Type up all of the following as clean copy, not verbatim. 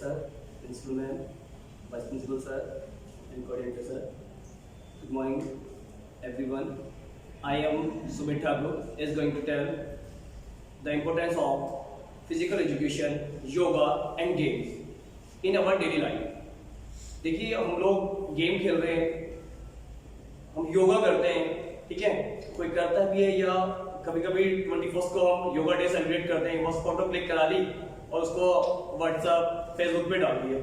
sir, principal ma'am, vice principal sir, and coordinator sir. Good morning, everyone. I am Sumit Thakur is going to tell the importance of physical education, yoga and games in our daily life. देखिए हम लोग game खेल रहे हैं, हम योगा करते हैं, ठीक है, कोई करता भी है या कभी कभी 21 को हम योगा डे सेलिब्रेट करते हैं, बस फोटो क्लिक करा ली और उसको व्हाट्सएप फेसबुक पे डाल दिया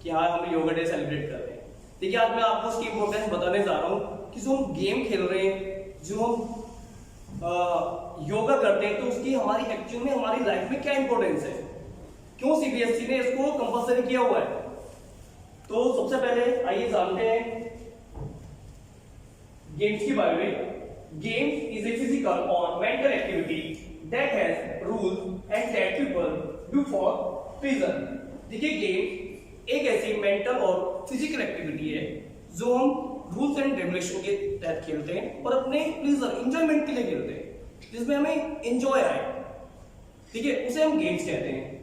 कि हाँ हम योगा डे सेलिब्रेट कर रहे हैं। देखिए आज मैं आपको उसकी इंपॉर्टेंस बताने जा रहा हूँ कि जो हम गेम खेल रहे हैं, जो हम योगा करते हैं, तो उसकी हमारी एक्चुअल में हमारी लाइफ में क्या इंपॉर्टेंस है, क्यों सीबीएसई ने इसको कंपलसरी किया हुआ है। तो सबसे पहले आइए जानते हैं गेम्स के बारे में। गेम्स इज ए फिजिकल और mental activity that has rules and that people do for pleaser. देखिए गेम एक ऐसी मेंटल और फिजिकल एक्टिविटी है जो हम रूल्स एंड रेगुलेशन के तहत खेलते हैं और अपने प्लीजर एंजॉयमेंट के लिए खेलते हैं, जिसमें हमें एंजॉय आए, ठीक है, उसे हम गेम्स कहते हैं।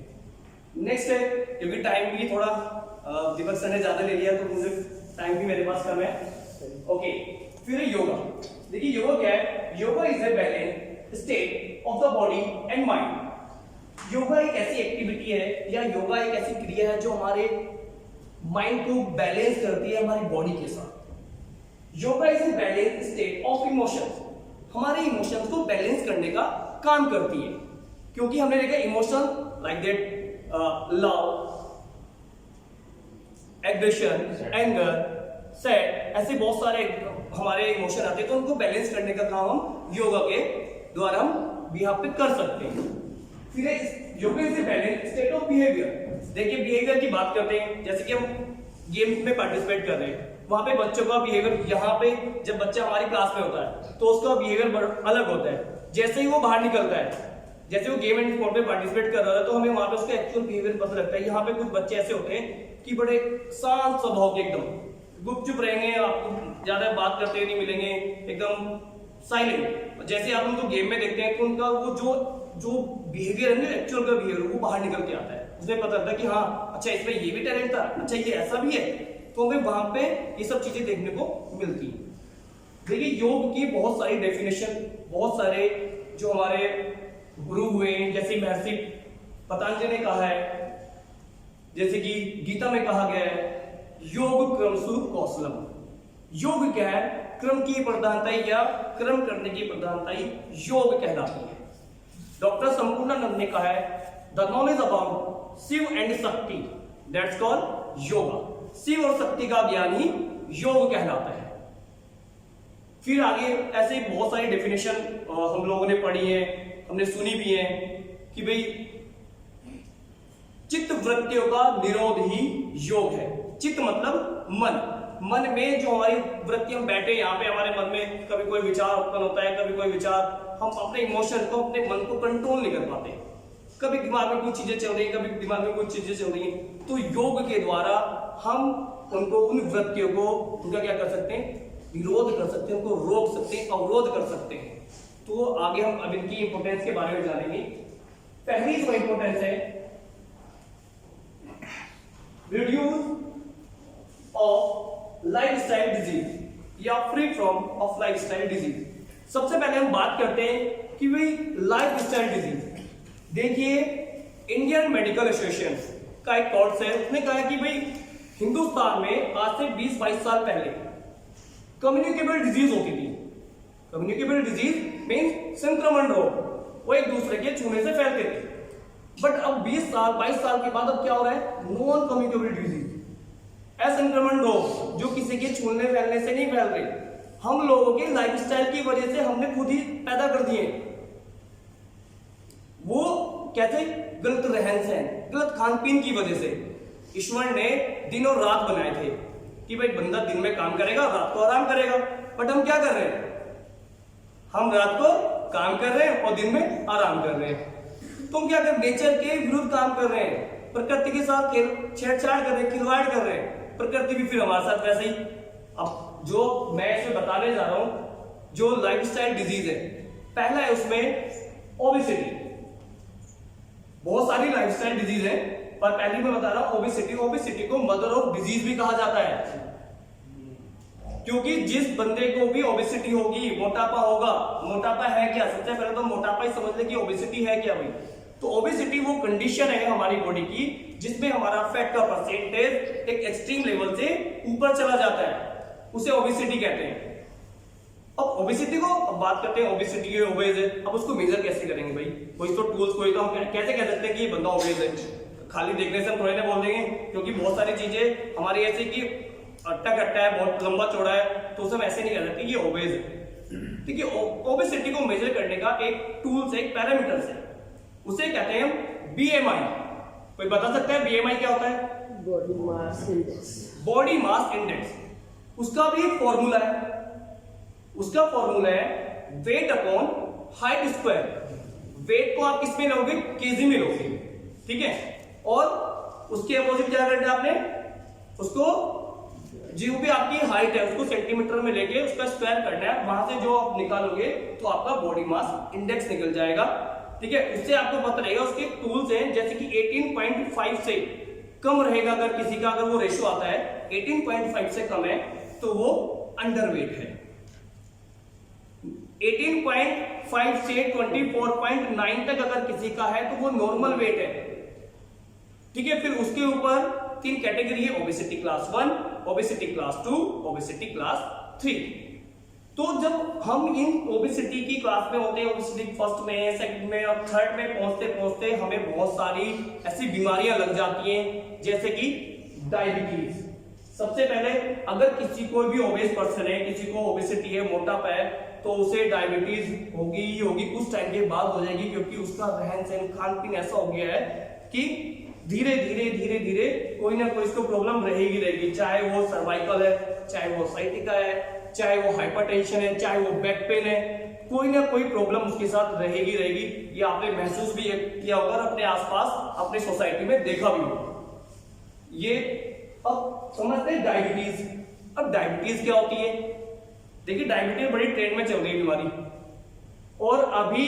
नेक्स्ट है, क्योंकि टाइम भी थोड़ा दीपक सर ने ज्यादा ले लिया तो मुझे टाइम भी मेरे पास कम है। ओके, फिर योगा। देखिए योगा क्या है? Yoga is a balance state of the body and mind. Yoga एक ऐसी एक्टिविटी है या योगा एक ऐसी क्रिया है जो हमारे माइंड को बैलेंस करती है हमारी बॉडी के साथ। Yoga is a balance state of emotions. हमारे इमोशंस को बैलेंस करने का काम करती है, क्योंकि हमने देखा emotion like that love, aggression, anger, sad, ऐसे बहुत सारे हमारे इमोशन आते हैं, तो उनको बैलेंस करने का काम हम योगा के द्वारा हम यहाँ पे कर सकते हैं। फिर yoga is a balance state of behaviour. देखिए बिहेवियर की बात करते हैं, जैसे कि हम गेम में पार्टिसिपेट कर रहे हैं, वहां पे बच्चों का बिहेवियर, यहाँ पे जब बच्चा हमारी क्लास में होता है तो उसका बिहेवियर अलग होता है। जैसे ही वो बाहर निकलता है, जैसे वो गेम एंड स्पोर्ट में पार्टिसिपेट कर रहा है, तो हमें वहां पे उसका एक्चुअल बिहेवियर पता लगता है। यहाँ पे कुछ बच्चे ऐसे होते हैं कि बड़े शांत स्वभाव के, एकदम गुपचुप रहेंगे, आपको ज्यादा बात करते हुए नहीं मिलेंगे, एकदम साइलेंट। जैसे आप उनको गेम में देखते हैं तो उनका वो जो बिहेवियर है ना, एक्चुअल का बिहेवियर, वो बाहर निकल के आता है। उसमें पता लगता है कि हाँ अच्छा इसमें ये भी टैलेंट था, अच्छा ये ऐसा भी है, तो हमें वहां पे ये सब चीजें देखने को मिलती है। देखिए योग की बहुत सारी डेफिनेशन, बहुत सारे जो हमारे गुरु हुए, जैसे महर्षि पतंजलि ने कहा है, जैसे कि गीता में कहा गया है, योग क्रमसु कौशलम। योग क्या है? क्रम की प्रधानताई या क्रम करने की प्रधानताई योग कहलाती है। डॉक्टर संपूर्णानंद ने कहा है, the knowledge about Shiva and Shakti that's called yoga. Shiva और शक्ति का ज्ञान ही योग कहलाता है। फिर आगे ऐसे बहुत सारी डेफिनेशन हम लोगों ने पढ़ी है, हमने सुनी भी है कि भाई चित्त वृत्तियों का निरोध ही योग है। चित्त मतलब मन। मन में जो हमारी वृत्तियां बैठे, यहाँ पे हमारे मन में कभी कोई विचार उत्पन्न होता है, कभी कोई विचार, हम अपने इमोशन को, अपने मन को कंट्रोल नहीं कर पाते, कभी दिमाग में कुछ चीजें चल रही है, कभी दिमाग में कुछ चीजें चल रही हैं, तो योग के द्वारा हम उनको, उन वृत्तियों को उनका क्या कर सकते हैं? विरोध कर सकते हैं, उनको रोक सकते हैं, अवरोध कर सकते हैं। तो आगे हम अब इनकी इंपोर्टेंस के बारे में जानेंगे। पहली जो इंपोर्टेंस है, रिड्यूस ऑफ लाइफस्टाइल डिजीज या free from of lifestyle disease. सबसे पहले हम बात करते हैं कि भाई लाइफस्टाइल डिजीज। देखिए इंडियन मेडिकल एसोसिएशन का एक कोर्स है, उसने कहा कि भाई हिंदुस्तान में आज से 20-22 साल पहले कम्युनिकेबल डिजीज होती थी। कम्युनिकेबल डिजीज मींस संक्रमण रोग, वो एक दूसरे के छूने से फैलते थे। बट अब 20-22 साल के बाद अब क्या हो रहा है? नॉन कम्युनिकेबल डिजीज, असंक्रमण रोग, जो किसी के छूने फैलने से नहीं फैल रहे, हम लोगों के लाइफस्टाइल की वजह से हमने खुद ही पैदा कर दिए। वो कैसे? गलत रहन सहन, गलत खान पीन की वजह से। ईश्वर ने दिन और रात बनाए थे कि भाई बंदा दिन में काम करेगा, रात को आराम करेगा। बट हम क्या कर रहे हैं? हम रात को काम कर रहे हैं और दिन में आराम कर रहे हैं। तुम क्या कर? नेचर के विरुद्ध काम कर रहे हैं, प्रकृति के साथ छेड़छाड़ कर रहे हैं, खिलवाड़ कर रहे हैं। प्रकृति भी फिर हमारे साथ वैसे ही। अब जो मैं इसमें बताने जा रहा हूं, जो लाइफस्टाइल डिजीज है, पहला है उसमें ओबेसिटी। बहुत सारी लाइफस्टाइल डिजीज है, पर पहले मैं बता रहा हूं ओबेसिटी को मदर ऑफ डिजीज भी कहा जाता है, क्योंकि जिस बंदे को भी ओबेसिटी होगी, मोटापा होगा, मोटापा है क्या, सबसे पहले तो मोटापा ही समझ ले कि ओबेसिटी है क्या भाई। तो ओबेसिटी वो कंडीशन है हमारी बॉडी की जिसमें हमारा फैट का परसेंटेज एक एक्सट्रीम लेवल से ऊपर चला जाता है, उसे ओबेसिटी कहते हैं। अब ओबेसिटी को अब बात करते हैं, ओबेसिटी के ओबेज है, अब उसको मेजर कैसे करेंगे भाई, कोई तो टूल्स, कोई तो हम कैसे कह सकते हैं कि ये बंदा ओबेज है, खाली देखने से हम थोड़ी ना बोल देंगे, क्योंकि बहुत सारी चीजें हमारी ऐसी कि अट्टा कट्टा है, बहुत लंबा चौड़ा है, तो उसे हम ऐसे नहीं कह सकते ये ओबेज है। ठीक है, ओबेसिटी को मेजर करने का एक टूल से, एक पैरामीटर से, उसे कहते हैं हम बीएमआई। कोई बता सकता है बीएमआई क्या होता है? Body mass index. Body mass index, उसका भी एक फॉर्मूला है, उसका फॉर्मूला है weight upon height square. Weight को आप किसमें लोगे? केजी में लोगे, ठीक है, और उसके अपोजिट क्या करना है आपने, उसको जो भी आपकी हाइट है उसको सेंटीमीटर में लेके उसका स्क्वायर करना है, वहां से जो आप निकालोगे तो आपका बॉडी मास इंडेक्स निकल जाएगा। ठीक है, उससे आपको पता रहेगा, उसके टूल्स हैं जैसे कि 18.5 से कम रहेगा, अगर किसी का अगर वो रेशियो आता है 18.5 से कम है तो वो अंडरवेट है, 18.5 से 24.9 तक अगर किसी का है तो वो नॉर्मल वेट है। ठीक है, फिर उसके ऊपर 3 कैटेगरी है, obesity class 1, obesity class 2, obesity class 3। तो जब हम इन ओबेसिटी की क्लास में होते हैं, ओबेसिटी फर्स्ट में, सेकंड में और थर्ड में पहुंचते पहुंचते हमें बहुत सारी ऐसी बीमारियां लग जाती हैं, जैसे कि डायबिटीज। सबसे पहले अगर किसी कोई भी ओबेस पर्सन है, किसी को ओबेसिटी है, मोटापा है, तो उसे डायबिटीज होगी ही होगी, कुछ टाइम के बाद हो जाएगी, क्योंकि उसका रहन सहन खान पीन ऐसा हो गया है कि धीरे धीरे कोई ना कोई इसको प्रॉब्लम रहेगी, चाहे वो सर्वाइकल है, चाहे वो साइटिका है, चाहे वो हाइपरटेंशन है, चाहे वो बैक पेन है, कोई ना कोई प्रॉब्लम उसके साथ रहेगी। ये आपने महसूस भी किया होगा, अपने आसपास अपने सोसाइटी में देखा भी होगा। ये अब समझते हैं डायबिटीज। अब डायबिटीज क्या होती है? देखिए, डायबिटीज बड़ी ट्रेंड में चल रही है बीमारी, और अभी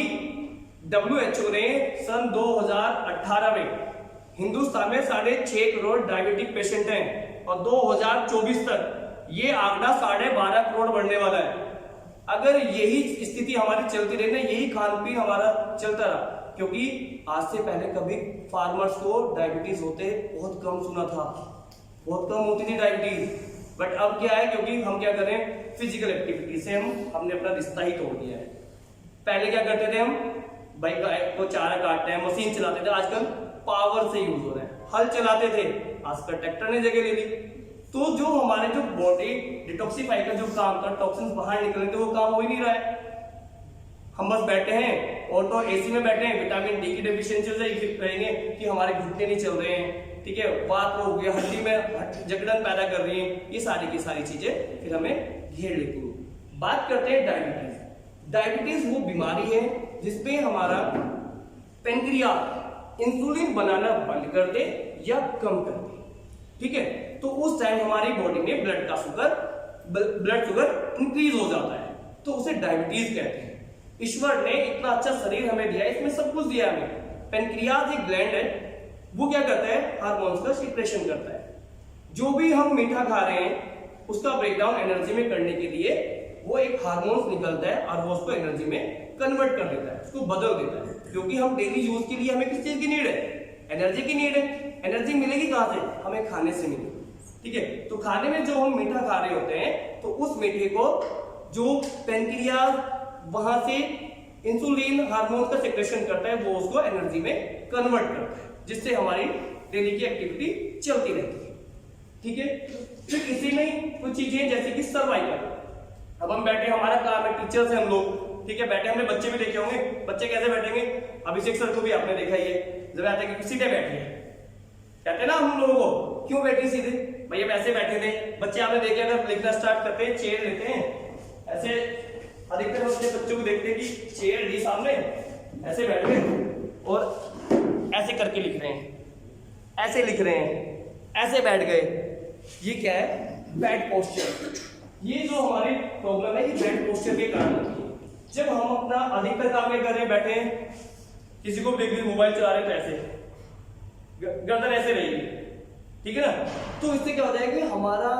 WHO ने सन 2018 में हिंदुस्तान में 6.5 करोड़ डायबिटिक पेशेंट हैं, और 2024 तक ये आंकड़ा 12.5 करोड़ बढ़ने वाला है। अगर यही स्थिति हमारी चलती रही ना, यही खान पीन हमारा चलता रहा, क्योंकि आज से पहले कभी फार्मर्स को डायबिटीज होते बहुत कम सुना था, बहुत कम होती थी डायबिटीज, बट अब क्या है, क्योंकि हम क्या करें, फिजिकल एक्टिविटी से हमने अपना रिश्ता ही तोड़ दिया है। पहले क्या करते थे हम, भाई गाय को चारा काटते हैं, मशीन चलाते थे, आजकल पावर से यूज हो रहा है, हल चलाते थे, आजकल ट्रैक्टर ने जगह ले ली। तो जो हमारे जो बॉडी डिटॉक्सिफाई का जो काम था, टॉक्सिन्स बाहर निकलने थे, वो काम हो ही नहीं रहा है। हम बस बैठे हैं, ऑटो एसी में बैठे हैं, विटामिन डी की डेफिशिएंसी से कहेंगे कि हमारे घुटने नहीं चल रहे हैं, ठीक है, बात हो गया, हड्डी में जकड़न पैदा कर रही है, ये सारी की सारी चीजें फिर हमें घेर लेती हैं। बात करते हैं डायबिटीज। डायबिटीज वो बीमारी है जिसमें हमारा पेनक्रियास इंसुलिन बनाना बंद कर दे या कम कर दे, ठीक है, तो उस टाइम हमारी बॉडी में ब्लड शुगर इंक्रीज हो जाता है, तो उसे डायबिटीज कहते हैं। ईश्वर ने इतना अच्छा शरीर हमें दिया है, इसमें सब कुछ दिया हमें। पेनक्रियास एक ग्लैंड है, वो क्या करता है, हार्मोन्स का सीक्रेशन करता है। जो भी हम मीठा खा रहे हैं उसका ब्रेकडाउन एनर्जी में करने के लिए वो एक हार्मोन्स निकलता है और वो उसको एनर्जी में कन्वर्ट कर देता है, उसको बदल देता है, क्योंकि हम डेली यूज के लिए हमें किस चीज की नीड है, एनर्जी की नीड है। एनर्जी मिलेगी कहां से, हमें खाने से मिलेगी, ठीक है। तो खाने में जो हम मीठा खा रहे होते हैं, तो उस मीठे को जो पेनक्रियास वहां से इंसुलिन हार्मोन का सेक्रेशन करता है, वो उसको एनर्जी में कन्वर्ट करता है, जिससे हमारी डेली की एक्टिविटी चलती रहती है, ठीक है। फिर इसी में कुछ चीजें जैसे कि सर्वाइकल। अब हम बैठे, हमारा काम है, टीचर्स हैं हम लोग, ठीक है, बैठे, हमने बच्चे भी देखे होंगे, बच्चे कैसे बैठेंगे, अभिषेक सर को भी आपने देखा ही है, जब आते हैं कि सीधे बैठे, कहते हैं ना हम लोगों को, क्यों बैठे सीधे, भैया वैसे बैठे थे। बच्चे आपने देखे, अगर लिखना स्टार्ट करते हैं, चेयर लेते हैं ऐसे, अधिकतर हम अपने बच्चों को देखते हैं कि चेयर ली सामने, ऐसे बैठ गए और ऐसे करके लिख रहे हैं, ऐसे लिख रहे हैं, ऐसे बैठ गए। ये क्या है, बैड पोस्चर। ये जो हमारी प्रॉब्लम है, ये बैड पोस्चर के कारण होती है। जब हम अपना अधिकतर काम कर रहे हैं, बैठे हैं, किसी को देख ली मोबाइल चला रहे हैं, तो ऐसे गर्दन ऐसे रहेगी, ठीक है ना। तो इससे क्या होता है कि हमारा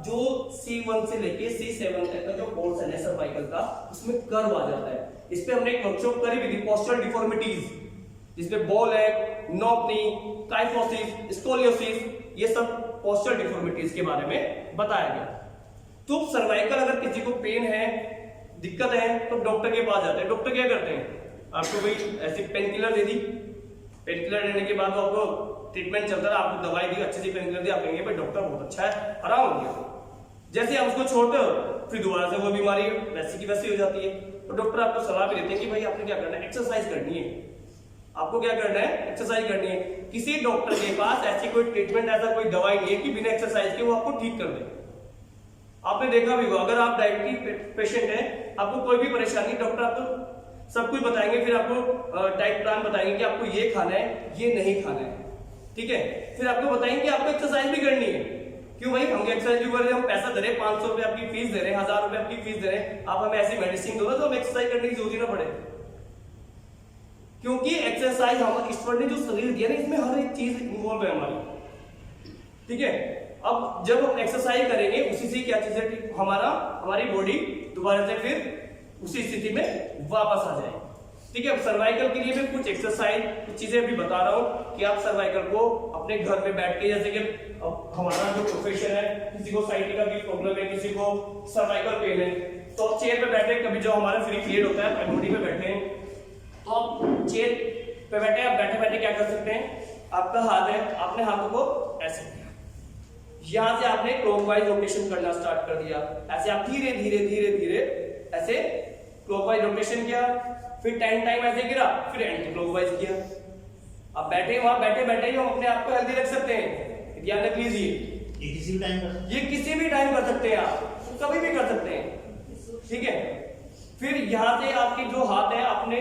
जो C1 से लेके C7 तक का जो पोर्शन है सर्वाइकल का, उसमें कर्व आ जाता है। इस पे हमने एक वर्कशॉप करी हुई थी, पोस्चरल डिफॉर्मिटीज, जिसमें बॉल है, नॉक नी, काइफोसिस, स्कोलियोसिस, ये सब पोस्चरल डिफॉर्मिटीज के बारे में बताया गया। तो सर्वाइकल अगर किसी को पेन है, दिक्कत है, तो डॉक्टर के पास जाते हैं। डॉक्टर क्या करते हैं, आपको भाई ऐसी पेन किलर दे दी, पेन किलर देने के बाद आपको ट्रीटमेंट चलता है, आपको दवाई दी, अच्छी सी पेन किलर दी, आप कहेंगे भाई डॉक्टर बहुत अच्छा है, आराम हो गया। जैसे आप उसको छोड़ते हो, फिर दोबारा से वो बीमारी वैसी की वैसी हो जाती है। तो डॉक्टर आपको सलाह भी देते हैं कि भाई आपने क्या करना है, एक्सरसाइज करनी है, आपको क्या करना है, एक्सरसाइज करनी है। किसी डॉक्टर के पास ऐसी कोई ट्रीटमेंट, ऐसा कोई दवाई नहीं है कि बिना एक्सरसाइज के वो आपको ठीक कर दे। आपने देखा भी होगा, अगर आप डायबिटीज पेशेंट हैं, आपको कोई भी परेशानी, डॉक्टर आपको सब कुछ बताएंगे, फिर आपको डाइट प्लान बताएंगे कि आपको ये खाना है, ये नहीं खाना है, ठीक है। फिर आपको बताएंगे कि आपको एक्सरसाइज भी करनी है। क्यों भाई, हम एक्सरसाइज भी कर रहे हैं, हम पैसा दे रहे हैं, 500 रुपए आपकी फीस दे रहे हैं, 1000 रुपए आपकी फीस दे रहे हैं, आप हमें ऐसी मेडिसिन दो तो हम एक्सरसाइज करने की जरूरत ही ना पड़े। क्योंकि एक्सरसाइज हमारे ईश्वर ने जो शरीर दिया ना, इसमें हर एक चीज इन्वॉल्व है हमारी, ठीक है। अब जब हम एक्सरसाइज करेंगे, उसी से क्या चीज है, हमारी बॉडी दोबारा से फिर उसी स्थिति में वापस आ जाए, ठीक है। अब सर्वाइकल के लिए मैं कुछ एक्सरसाइज, कुछ चीजें भी बता रहा हूं कि आप सर्वाइकल को अपने घर में बैठ के, जैसे कि अब हमारा जो प्रोफेशन है, किसी को साइटिका की प्रॉब्लम है, किसी को सर्वाइकल पेन है, तो आप चेयर पे बैठे, कभी जो हमारा फ्री पीरियड होता है एमओडी पे बैठे हैं, तो आप चेयर पे बैठे, आप बैठे बैठे क्या कर सकते हैं, आपका हाथ है, आपने हाथों को ऐसे किया, यहां से आपने क्लॉकवाइज रोटेशन करना स्टार्ट कर दिया, ऐसे आप धीरे धीरे धीरे धीरे ऐसे क्लॉकवाइज रोटेशन किया, फिर 10 टाइम ऐसे गिरा, फिर एंटी क्लॉकवाइज किया। आप बैठे वहां, बैठे बैठे ही हम अपने आप को हेल्दी रख सकते हैं, ध्यान रख लीजिए। ये किसी भी टाइम कर सकते हैं, आप कभी भी कर सकते हैं, ठीक है। फिर यहां से आपके जो हाथ है, अपने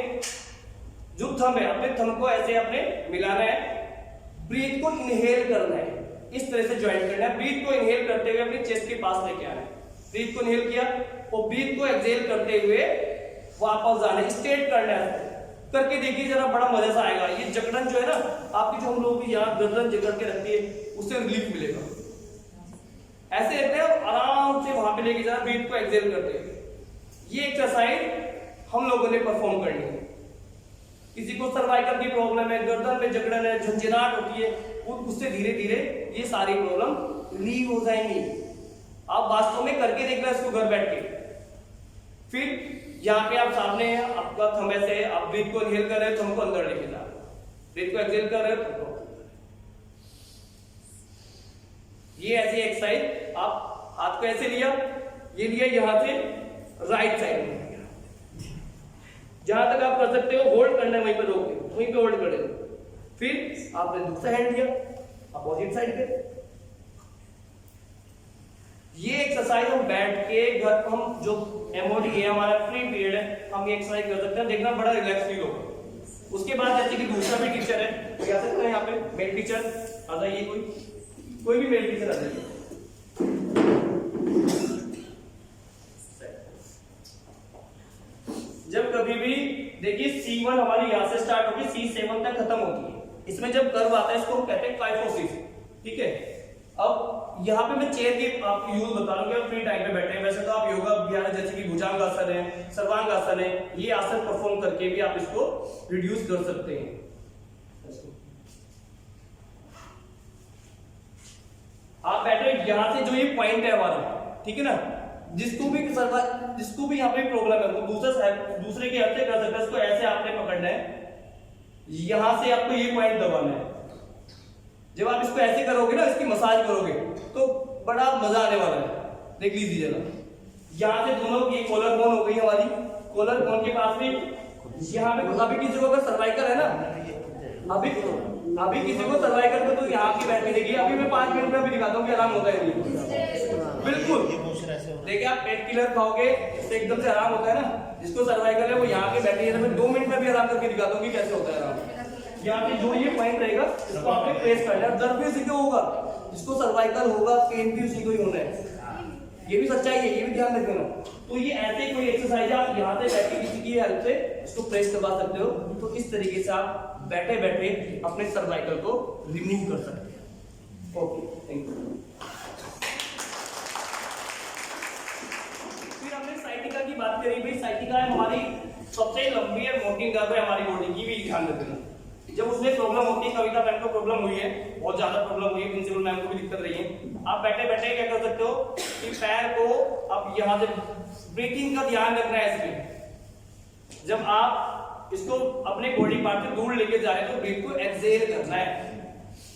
जो थंब है, अपने थंब को ऐसे अपने मिलाना है, ब्रीथ को इनहेल करना है, इस तरह से ज्वाइन करना है। ब्रीथ को इनहेल करते हुए अपने चेस्ट के पास लेके आना है, ब्रीथ को इनहेल किया और ब्रीथ को एक्सहेल करते हुए वापस जाना है, स्ट्रेट करना है। करके देखिए जरा, बड़ा मजा सा आएगा। ये जकड़न जो है ना आपकी, जो हम लोग भी यहाँ गर्दन जकड़ के रखती है, उससे रिलीफ मिलेगा। ऐसे रहते हैं, आराम से वहां पे लेके जाना, ब्रीथ को एक्सहेल करते हुए। ये एक्सरसाइज हम लोगों ने परफॉर्म करनी है। किसी को सर्वाइकल की प्रॉब्लम है, गर्दन में जकड़न है, झंझनाहट होती है, उससे धीरे धीरे ये सारी प्रॉब्लम रिलीव हो जाएंगी। आप वास्तव में करके देखना इसको घर बैठ के। फिर यहाँ पे आप सामने हैं, आपका थंब ऐसे है, आप ब्रीथ को इनहेल कर रहे हो, थंब को अंदर लेके जा रहे हो, ब्रीथ को एक्सहेल कर रहे हो, थंब को। ये ऐसी एक्सरसाइज, आप हाथ को ऐसे लिया, ये लिया यहां से राइट साइड में, जहां तक आप कर सकते हो होल्ड करना है, वहीं पे रोक दो, वहीं पे होल्ड कर दो। फिर आपने दूसरा हैंड लिया अपोजिट साइड पे। ये एक्सरसाइज हम बैठ के घर, हम जो एमओडी है, हमारा फ्री पीरियड है, हम ये एक्सरसाइज कर सकते हैं, देखना बड़ा रिलैक्स फील होगा। उसके बाद जैसे कि दूसरा भी टीचर है, तो आ सकते हैं यहाँ पे, मेल टीचर आ जाइए, कोई भी मेल टीचर आ जाइए। जब कभी भी देखिए C1 हमारी यहां से स्टार्ट होगी, C7 तक खत्म होती है। इसमें जब कर्व आता है, इसको हम कहते हैं काइफोसिस, ठीक है। अब यहाँ पे मैं चेयर की आपको यूज बता रहा हूँ, फ्री टाइम पे बैठे हैं। वैसे तो आप योगा अभ्यास जैसे कि भुजंग आसन है, सर्वांग आसन है, ये आसन परफॉर्म करके भी आप इसको रिड्यूस कर सकते हैं। आप बैठे, यहाँ से जो ये पॉइंट है हमारा, ठीक है ना, जिसको भी यहाँ पे प्रॉब्लम है, वो दूसरे के हाथ से कर सकता है। इसको ऐसे आपने पकड़ना है, यहां से आपको ये पॉइंट दबाना है। जब आप इसको ऐसे करोगे ना, इसकी मसाज करोगे, तो बड़ा मजा आने वाला है। देख लीजिए जरा, यहाँ से दोनों की कॉलर बोन हो गई हमारी, कॉलर बोन के पास भी यहाँ पे अभी किसी को अगर सर्वाइकल है ना, अभी किसी को सर्वाइकल में, तो यहाँ की बैठ मिलेगी। अभी मैं 5 मिनट में भी दिखाता हूँ कि आराम होता है नहीं, बिल्कुल। देखिए आप पेट किलर खाओगे तो एकदम से आराम होता है ना, जिसको सर्वाइकल है वो यहाँ पे बैठे, मैं 2 मिनट में भी आराम करके दिखाता हूँ कि कैसे होता है आराम। यहाँ पे जो ये पॉइंट रहेगा, इसको आपने प्रेस करना है। दर्द भी उसी को होगा, जिसको सर्वाइकल होगा, पेन भी उसी को ही होना है। ये भी सच्चाई है, ये भी ध्यान रखना। तो ये ऐसे कोई एक्सरसाइज आप यहाँ से बैठ के किसी की हेल्प से इसको प्रेस करवा सकते हो। तो इस तरीके से आप बैठे बैठे अपने सर्वाइकल को रिमूव कर सकते हैं। Okay, thank you. फिर हमने साइटिका की बात करी। भाई साइटिका है हमारी सबसे लंबी और मोटी नर्व है हमारी बॉडी की, भी ध्यान रखना। जब उसमें प्रॉब्लम होती है, कविता मैम को प्रॉब्लम हुई है, बहुत ज्यादा प्रॉब्लम हुई है, प्रिंसिपल मैम को भी दिक्कत रही है, आप बैठे बैठे क्या कर सकते हो कि पैर को अब यहाँ से ब्रीथिंग का ध्यान रखना है इसमें। जब आप इसको अपने बॉडी पार्ट से दूर लेके जा रहे हैं तो ब्रीथ को एक्सहेल करना है।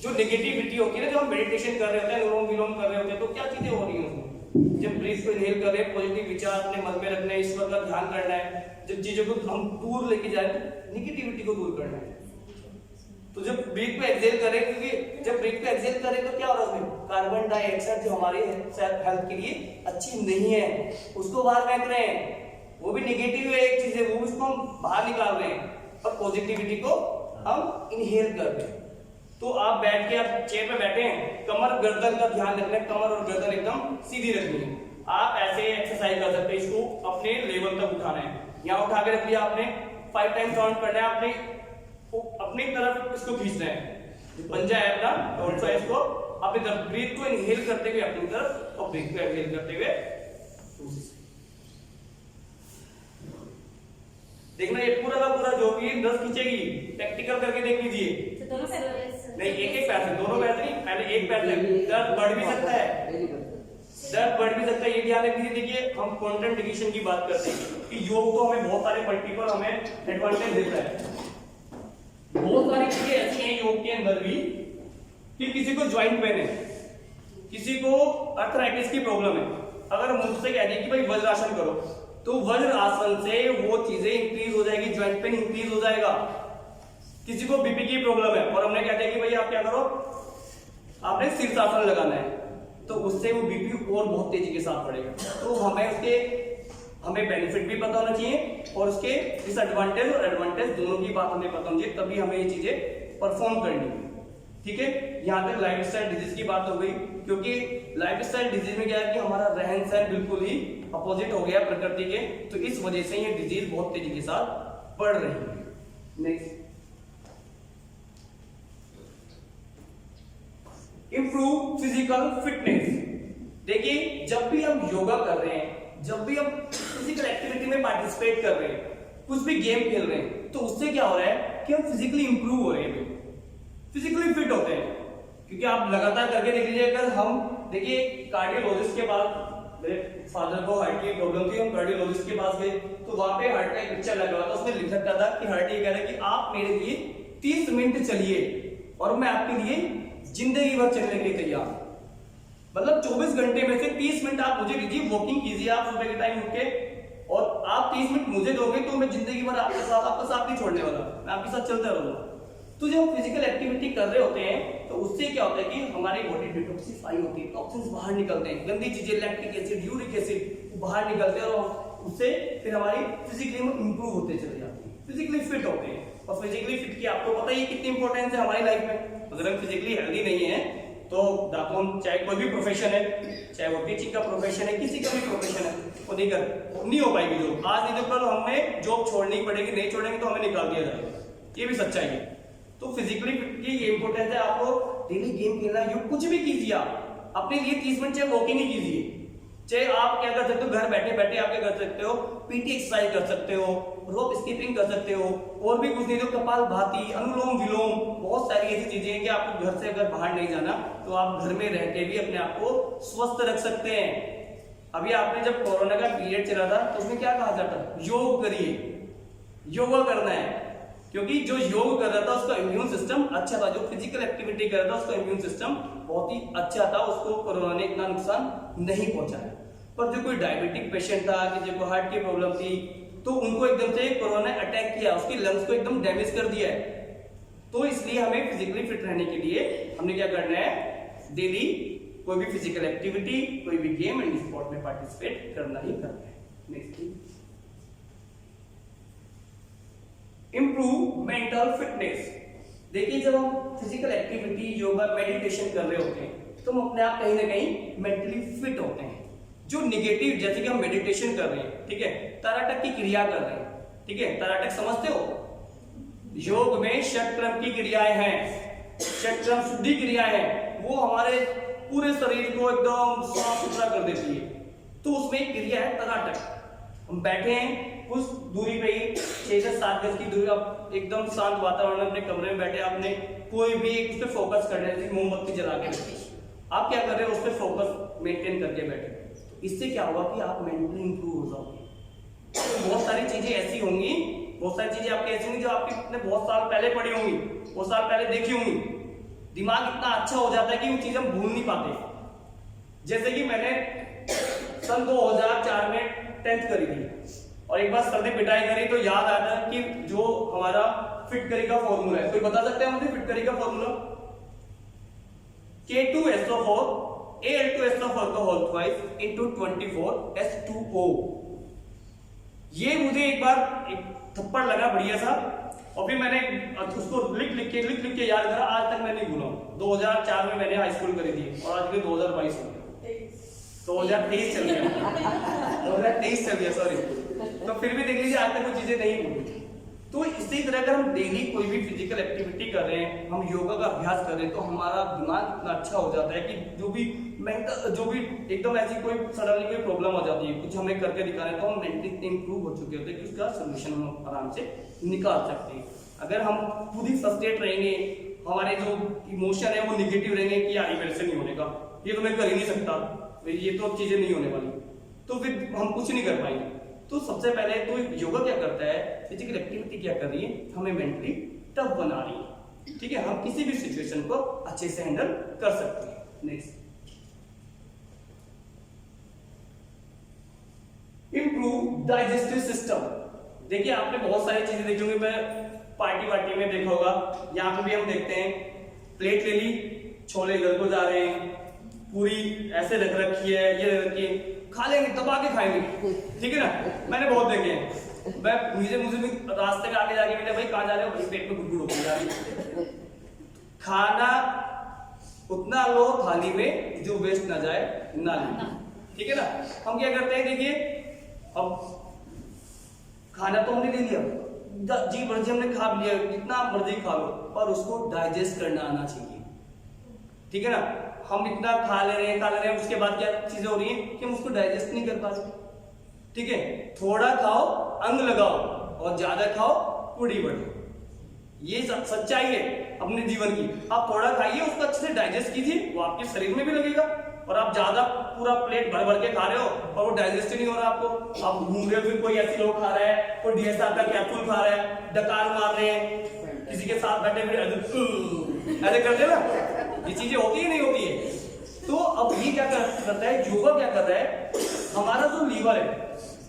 जो नेगेटिविटी होती है ना, जब हम मेडिटेशन कर रहे होते हैं, अनुलोम विलोम कर रहे होते हैं, तो क्या चीजें हो रही हैं उसमें, जब ब्रीथ को इनहेल कर रहे हैं, पॉजिटिव विचार अपने मन में रखना है, ईश्वर का ध्यान करना है, जब चीजों को हम दूर लेके जा रहे हैं, नेगेटिविटी को दूर करना है। तो जब ब्रीथ को एक्सहेल करें, क्योंकि जब ब्रीथ को एक्सहेल करें तो क्या हो रहा है उसमें, कार्बन डाइऑक्साइड जो हमारे हेल्थ के लिए अच्छी नहीं है उसको बाहर फेंक रहे हैं, वो भी नेगेटिव है एक चीज है, वो उसको हम बाहर निकाल रहे हैं, और पॉजिटिविटी को हम इनहेल कर रहे हैं। तो आप बैठ के, आप चेयर पे बैठे हैं, कमर गर्दन का ध्यान रखना है, कमर और गर्दन एकदम सीधी रखनी है। आप ऐसे एक्सरसाइज कर सकते हैं, इसको अपने लेवल तक उठाना है। यहाँ उठा के रख लिया आपने, 5 टाइम काउंट करना है आपने, अपनी तरफ इसको खींचना है, पंजा है अपना, तो इसको अपनी तरफ, ब्रीथ को इनहेल करते हुए अपनी तरफ और ब्रीथ को एक्सहेल करते हुए देखना। ये पूरा का पूरा जो भी रस खींचेगी, प्रैक्टिकल करके देख लीजिए। नहीं, एक एक पैर से, दोनों पैर नहीं, पहले एक पैर से। दर्द बढ़ भी सकता है, दर्द बढ़ भी सकता है, ये ध्यान रख लीजिए। देखिए हम कॉन्ट्राइंडिकेशन की बात करते हैं कि योग तो हमें बहुत सारे मल्टीपल हमें एडवांटेज देता है। बहुत सारी चीजें ऐसी हैं योग के अंदर भी कि किसी को ज्वाइंट पेन है, किसी को अर्थराइटिस की प्रॉब्लम है, अगर मुझसे कह दिए कि भाई वज्रासन करो, तो वज्रासन से वो चीजें इंक्रीज हो जाएगी, ज्वाइंट पेन इंक्रीज हो जाएगा। किसी को बीपी की प्रॉब्लम है और हमने कह दिया कि भाई आप क्या करो, आपने शीर्षासन लगाना है, तो उससे वो बीपी और बहुत तेजी के साथ बढ़ेगा। तो हमें बेनिफिट भी पता होना चाहिए और उसके डिसएडवांटेज और एडवांटेज दोनों की बात हमें पता होनी चाहिए, तभी हमें ये चीजें परफॉर्म करनी है। ठीक है, यहाँ तक लाइफस्टाइल डिजीज की बात हो गई, क्योंकि लाइफस्टाइल डिजीज में क्या है कि हमारा रहन सहन बिल्कुल ही अपोजिट हो गया प्रकृति के, तो इस वजह से ये डिजीज बहुत तेजी के साथ बढ़ रही है। Next, improve physical fitness. देखिए जब भी हम योगा कर रहे हैं, जब भी हम फिजिकल एक्टिविटी में पार्टिसिपेट कर रहे हैं, कुछ भी गेम खेल रहे हैं, तो उससे क्या हो रहा है कि हम फिजिकली इंप्रूव हो रहे हैं, फिजिकली फिट होते हैं। क्योंकि आप लगातार करके देख लीजिए, अगर हम देखिए कार्डियोलॉजिस्ट के पास, मेरे फादर को हार्ट की प्रॉब्लम थी, हम कार्डियोलॉजिस्ट के पास गए तो वहां पे हार्ट का एक पिक्चर लगा हुआ था, उसमें लिख रखा था कि हार्ट ये कह रहा है कि आप मेरे लिए 30 मिनट चलिए और मैं आपके लिए जिंदगी भर चलने के लिए तैयार। मतलब 24 घंटे में से 30 मिनट आप मुझे दीजिए, वॉकिंग कीजिए आप सुबह के टाइम उठ के, और आप 30 मिनट मुझे दोगे तो मैं जिंदगी भर आपके साथ, आपका साथ नहीं छोड़ने वाला, मैं आपके साथ चलता रहूंगा। तो जब हम फिजिकल एक्टिविटी कर रहे होते हैं तो उससे क्या होता है कि हमारी बॉडी डिटॉक्सिफाई होती है, टॉक्सिन्स बाहर निकलते हैं, गंदी चीजें, लैक्टिक एसिड, यूरिक एसिड बाहर निकलते हैं, और उससे फिर हमारी फिजिकली हम इंप्रूव होते चले जाते हैं, फिजिकली फिट होते हैं। और फिजिकली फिट की आपको पता ही कितनी इंपॉर्टेंस है हमारी लाइफ में। अगर हम फिजिकली हेल्दी नहीं है तो हम चाहे कोई भी प्रोफेशन है, चाहे वो टीचिंग का प्रोफेशन है, किसी का भी प्रोफेशन है, वो नहीं हो पाएगी जॉब। आज नहीं तो कल हमें जॉब छोड़नी पड़ेगी, नहीं छोड़ेंगे तो हमें निकाल दिया जाएगा, ये भी सच्चाई है। तो फिजिकली फिट की ये इंपॉर्टेंस है। आपको डेली गेम खेलना, योग कुछ भी कीजिए, आप अपने लिए 30 मिनट चाहे वॉकिंग ही कीजिए, चाहे आप क्या कर सकते हो, घर बैठे बैठे आप क्या कर सकते हो, पीटी एक्सरसाइज कर सकते हो, रोप स्किपिंग कर सकते हो, और भी कुछ नहीं तो कपाल भाती, अनुलोम विलोम, बहुत सारी ऐसी चीजें हैं कि आपको घर से अगर बाहर नहीं जाना तो आप घर में रह के भी अपने आप को स्वस्थ रख सकते हैं। अभी आपने जब कोरोना का पीरियड चला था तो उसमें क्या कहा जाता, योग करिए, योगा करना है, क्योंकि जो योग कर रहा था उसका इम्यून सिस्टम अच्छा था, जो फिजिकल एक्टिविटी कर रहा था उसका इम्यून सिस्टम बहुत ही अच्छा था, उसको कोरोना ने इतना नुकसान नहीं पहुंचाया। पर जो कोई डायबिटिक पेशेंट था, किसी को हार्ट की प्रॉब्लम थी, तो उनको एकदम से कोरोना ने अटैक किया, उसकी लंग्स को एकदम डैमेज कर दिया है। तो इसलिए हमें फिजिकली फिट रहने के लिए हमने क्या करना है, डेली कोई भी फिजिकल एक्टिविटी, कोई भी गेम एंड स्पोर्ट में पार्टिसिपेट करना ही करना है। Next, improve mental fitness. देखिए जब हम फिजिकल एक्टिविटी, योगा, मेडिटेशन कर रहे होते हैं तो हम अपने आप कहीं ना कहीं मेंटली फिट होते हैं। जो निगेटिव, जैसे कि हम मेडिटेशन कर रहे हैं, ठीक है, तराटक की क्रिया कर रहे हैं, ठीक है, तराटक समझते हो, योग में षटक्रम की क्रियाएं हैं, षटक्रम शुद्धि क्रियाएं हैं, वो हमारे पूरे शरीर को एकदम साफ सुथरा कर देती है। तो उसमें एक क्रिया है तनाटक। हम बैठे हैं कुछ दूरी पे ही, 6 से 7 गज की दूरी, आप एकदम शांत वातावरण में अपने कमरे में बैठे, आपने कोई भी उस पर फोकस कर रहे हैं, मोमबत्ती जला के बैठे, आप क्या कर रहे हैं, उस पर फोकस मेंटेन करके बैठे। तो इससे क्या होगा कि आप मेंटली इंप्रूव हो जाओगे। तो बहुत सारी चीजें ऐसी होंगी, बहुत सारी चीजें आपकी ऐसी होंगी जो आपने बहुत साल पहले पढ़ी होंगी, बहुत साल पहले देखी होंगी। दिमाग इतना अच्छा हो जाता है कि वो चीज हम भूल नहीं पाते। जैसे कि मैंने सन 2004 में 10th करी थी और एक बार सर्दी पिटाई करी तो याद आता है कि जो हमारा फिटकरी का फॉर्मूला है, कोई बता सकते हैं मुझे फिटकरी का फॉर्मूला? K2SO4 Al2SO4 का होल ट्वाइस इनटू 24H2O। ये मुझे एक बार एक थप्पड़ लगा बढ़िया सा, और फिर मैंने उसको लिख के याद करा, आज तक मैं नहीं भूला। 2004 में मैंने हाई स्कूल करी थी और आज भी 2022 हो गया, 2023 चल गया, 2023 चल गया, सॉरी। तो फिर भी देख लीजिए आज तक वो चीजें नहीं भूली। तो इसी तरह अगर हम डेली कोई भी फिजिकल एक्टिविटी कर रहे हैं, हम योगा का अभ्यास कर रहे हैं, तो हमारा दिमाग इतना अच्छा हो जाता है कि जो भी मेंटल, जो भी एकदम ऐसी कोई सडनली कोई प्रॉब्लम आ जाती है, कुछ हमें करके दिखा रहे हैं, तो हम मेंटली इंप्रूव हो चुके होते हैं कि उसका सोल्यूशन हम आराम से निकाल सकते हैं। अगर हम खुद ही फ्रस्ट्रेट रहेंगे, हमारे जो इमोशन है वो निगेटिव रहेंगे कि यार मेरे से नहीं होने का, ये तो मैं कर ही नहीं सकता, ये तो चीजें नहीं होने वाली, तो फिर हम कुछ नहीं कर पाएंगे। तो सबसे पहले तो योगा क्या करता है, फिजिकल एक्टिविटी क्या कर रही है, हमें मेंटली टफ बना रही है। ठीक है, हम किसी भी सिचुएशन को अच्छे से हैंडल कर सकते हैं। Next, improve digestive system. देखिए आपने बहुत सारी चीजें देखी होंगी, मैं पार्टी वार्टी में देखा होगा, यहाँ पे भी हम देखते हैं, प्लेट ले ली, छोले इधर को जा रहे हैं, पूरी ऐसे रख रखी है, ये रख रखी है, खा लेंगे, दबा के खाएंगे, ठीक है ना, मैंने बहुत देखे हैं। मुझे भी रास्ते में आगे जाके मिले, भाई कहाँ जा रहे हो, भाई पेट में गुड़गुड़ होती जा रही। खाना उतना लो थाली में जो वेस्ट ना जाए नाली में, ठीक है ना। हम क्या करते हैं, देखिए अब खाना तो हमने ले लिया, जी मर्जी हमने खा लिया, जितना मर्जी खा लो, पर उसको डाइजेस्ट करना आना चाहिए, ठीक है ना। हम इतना खा ले रहे हैं, उसके बाद क्या चीजें हो रही हैं कि हम उसको डाइजेस्ट नहीं कर पा रहे, ठीक है। थोड़ा खाओ अंग लगाओ और ज्यादा खाओ कुड़ी बढ़ो, ये सच्चाई है अपने जीवन की। आप थोड़ा खाइए, उसको अच्छे से डाइजेस्ट कीजिए, वो आपके शरीर में भी लगेगा। और आप ज्यादा पूरा प्लेट भर भर के खा रहे हो और वो डाइजेस्ट नहीं हो रहा आपको, आप घूम रहे हो, फिर कोई ऐसे लोग खा रहा है, कोई DSR का कैप्सूल खा रहा है, डकार मार रहे हैं, किसी के साथ बैठे फिर ऐसे करते ना, ये चीजें होती है नहीं होती है। तो अब ये क्या करता है, योगा क्या कर रहा है, हमारा जो लीवर है,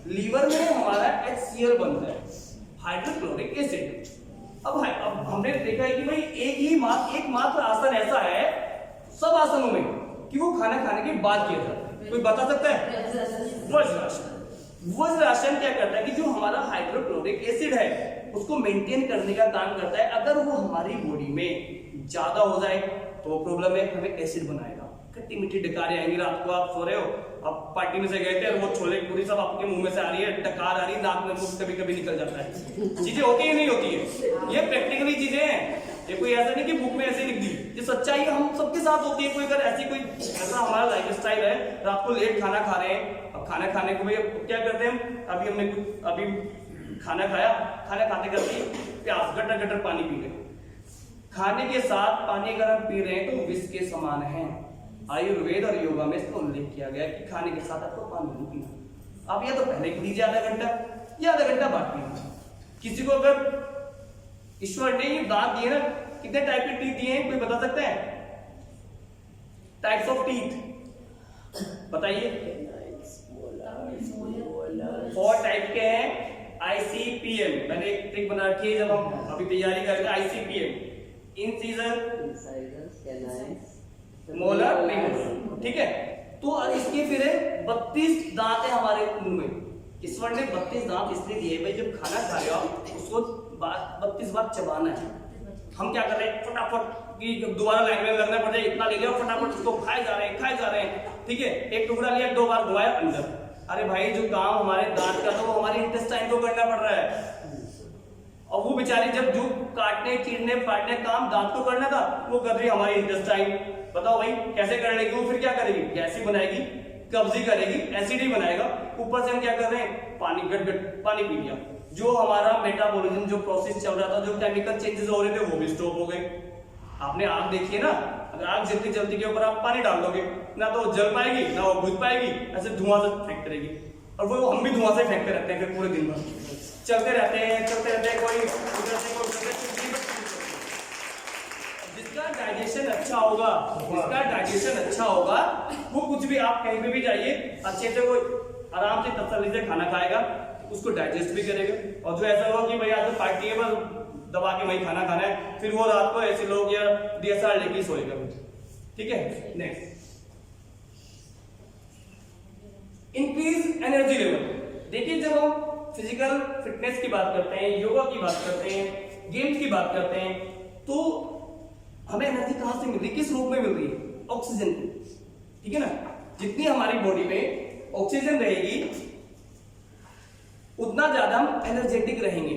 लीवर में हमारा HCl बनता है, हाइड्रोक्लोरिक एसिड। अब हमने देखा है कि भाई एकमात्र आसन ऐसा है सब आसनों में कि वो खाना खाने के बाद किया जाता है। कोई बता सकता है? वज्रासन। वज्रासन क्या करता है कि जो हमारा हाइड्रोक्लोरिक एसिड है उसको मेंटेन करने का काम करता है। अगर वो हमारी बॉडी में ज्यादा हो जाए तो प्रॉब्लम है, हमें एसिड बनाएगा, खट्टी मीठी डकारें आएंगी। रात को आप सो रहे हो, आप पार्टी में से गए थे, वो छोले पूरी सब आपके मुंह में से आ रही है, डकार आ रही है, नाक में मुंह कभी कभी निकल जाता है। चीजें होती है नहीं होती है, ये प्रैक्टिकली चीजें हैं, ये कोई ऐसा नहीं कि बुक में ऐसे लिख दी, ये सच्चाई है, हम सबके साथ होती है। कोई अगर ऐसा हमारा लाइफस्टाइल है, रात को लेट खाना खा रहे हैं, अब खाना खाने को भाई क्या करते हैं, अभी खाना खाया, खाना खाते करते प्यास गटर गटर पानी पी रहे, खाने के साथ पानी अगर हम पी रहे हैं तो विष के समान है। आयुर्वेद और योगा में इसका उल्लेख किया गया कि खाने के साथ आपको पानी नहीं पीना, आप या तो पहले पी लीजिए आधा घंटा या आधा घंटा बाद पीना। किसी को अगर ईश्वर ने ये दांत दिए ना, कितने टाइप के टीथ दिए हैं, कोई बता सकता है? टाइप्स ऑफ टीथ बताइए। 4 टाइप के हैं। ICPM, मैंने एक ट्रिक बना रखी है, जब हम अभी तैयारी कर रहे हैं, ICPM, इंसिजर, मोलर, प्रीमोलर, ठीक है। तो इसके फिर 32 दांत है हमारे मुंह में। ईश्वर ने 32 दांत इसलिए दिए भाई, जब खाना खा रहे हो आप उसको 32 बार चबाना है। हम क्या कर रहे हैं, फटाफट कि दोबारा लाइन में लगना पड़ जाए, इतना ले लिया और फटाफट उसको खाए जा रहे हैं, ठीक है। एक टुकड़ा लिया, 2 बार घुमाया अंदर। अरे भाई, जो काम हमारे दांत का था वो हमारे इंटेस्टाइन को करना पड़ रहा है, और वो वो बेचारी जब जो काटने चीरने फाड़ने काम दांत को करना था वो कर रही है हमारी इंटेस्टाइन। बताओ भाई कैसे कर लेगी वो, फिर क्या करेगी, गैस ही बनाएगी, कब्जी करेगी, एसिड ही बनाएगा। ऊपर से हम क्या कर रहे हैं, पानी गट पानी पी लिया। जो हमारा मेटाबॉलिज्म जो प्रोसेस चल रहा था, जो केमिकल चेंजेस हो रहे थे वो भी स्टॉप हो गए। आपने आग देखी है ना, अगर आग जलती जलती के ऊपर आप पानी डाल दोगे ना तो जल पाएगी ना वो बुझ पाएगी, ऐसे धुआं से फेंक करेगी। और वो हम भी धुआं से फेंकते रहते हैं, फिर पूरे दिन भर चलते रहते हैं कोई उधर से कोई उधर से। जिसका डाइजेशन अच्छा होगा वो कुछ भी आप कहीं पे भी जाइए अच्छे से वो आराम से तसल्ली से खाना खाएगा, उसको डाइजेस्ट भी करेगा। और जो ऐसा होगा कि भाई आज तो पार्टी है बस दबा के वही खाना खाना है, फिर वो रात को ऐसे लोग या DSR लेके सोएगा। ठीक है, नेक्स्ट इंक्रीज एनर्जी लेवल। देखिए जब हम फिजिकल फिटनेस की बात करते हैं, योगा की बात करते हैं, गेम्स की बात करते हैं, तो हमें एनर्जी कहां से मिल रही है, किस रूप में मिल रही है, ऑक्सीजन। ठीक है ना, जितनी हमारी बॉडी में ऑक्सीजन रहेगी उतना ज्यादा हम एनर्जेटिक रहेंगे।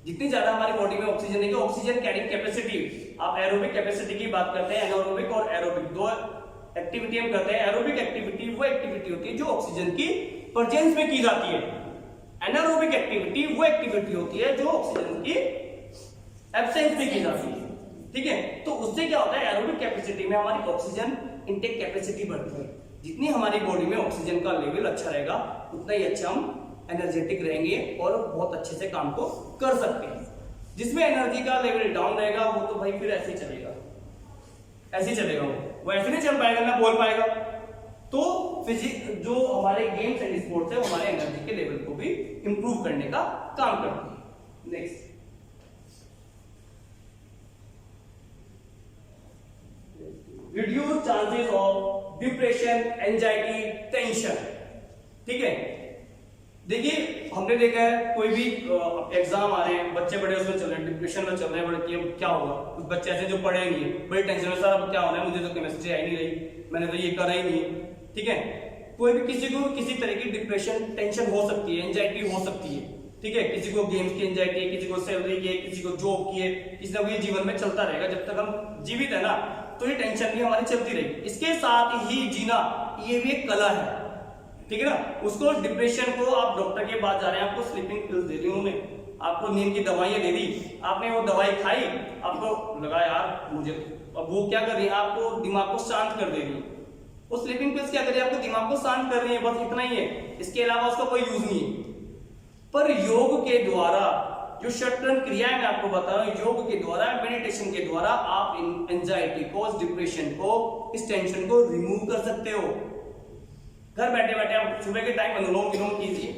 जितनी ज्यादा हमारी बॉडी में ऑक्सीजन रहेगी, ऑक्सीजन कैरिंग कैपेसिटी, आप एरोबिक कैपेसिटी की बात करते हैं, एनारोबिक और एरोबिक दो एक्टिविटी हम करते हैं। एरोबिक एक्टिविटी वो एक्टिविटी होती है जो ऑक्सीजन की प्रेजेंस में की जाती है। एनारोबिक एक्टिविटी वो एक्टिविटी होती है जो ऑक्सीजन की एब्सेंस में की जाती है। ठीक है, तो उससे क्या होता है, एरोबिक कैपेसिटी में हमारी ऑक्सीजन इनटेक कैपेसिटी बढ़ती है। जितनी हमारी बॉडी में ऑक्सीजन का लेवल अच्छा रहेगा उतना ही अच्छा हम एनर्जेटिक रहेंगे और बहुत अच्छे से काम को कर सकते हैं। जिसमें एनर्जी का लेवल डाउन रहेगा वो तो भाई फिर ऐसे ही चलेगा, वो ऐसे नहीं चल पाएगा ना बोल पाएगा। तो फिजिक्स जो हमारे गेम्स एंड स्पोर्ट्स है वो हमारे एनर्जी के लेवल को भी इंप्रूव करने का काम करती है। Next reduce chances of depression, anxiety, tension. ठीक है, देखिए हमने देखा है कोई भी एग्जाम आ रहे हैं, बच्चे बड़े उसमें चल रहे हैं, डिप्रेशन में चल रहे हैं, बड़े कि क्या होगा, कुछ बच्चे ऐसे जो पढ़े नहीं है, बड़ी टेंशन में, सर अब क्या हो रहा है, मुझे तो केमिस्ट्री आई नहीं रही, मैंने तो ये करा ही नहीं है। ठीक है, कोई भी किसी को किसी तरह की डिप्रेशन टेंशन हो सकती है, एंजाइटी हो सकती है। ठीक है, किसी को गेम्स की एंजाइटी है, किसी को सैलरी की है, किसी को जॉब की है, किसी ना कोई जीवन में चलता रहेगा। जब तक हम जीवित है ना तो ये टेंशन भी हमारी चलती रहेगी। इसके साथ ही जीना ये भी एक कला है। ठीक है ना, उसको डिप्रेशन को आप डॉक्टर के पास जा रहे हैं, आपको स्लीपिंग पिल्स दे दी उन्होंने, आपको नींद की दवाइयां दे दी, आपने वो दवाई खाई, आपको लगा यार मुझे, अब वो क्या कर रही है, आपको दिमाग को शांत कर दे रही है। वो स्लीपिंग पिल्स क्या कर रही है, आपको दिमाग को शांत कर रही है, बस इतना ही है, इसके अलावा उसका कोई यूज नहीं है। पर योग के द्वारा जो शटरन क्रिया है मैं आपको बता रहा हूं, योग के द्वारा, मेडिटेशन के द्वारा आप एंजाइटी को, डिप्रेशन को, इस टेंशन को रिमूव कर सकते हो। घर बैठे बैठे आप सुबह के टाइम अनुलोम विलोम कीजिए।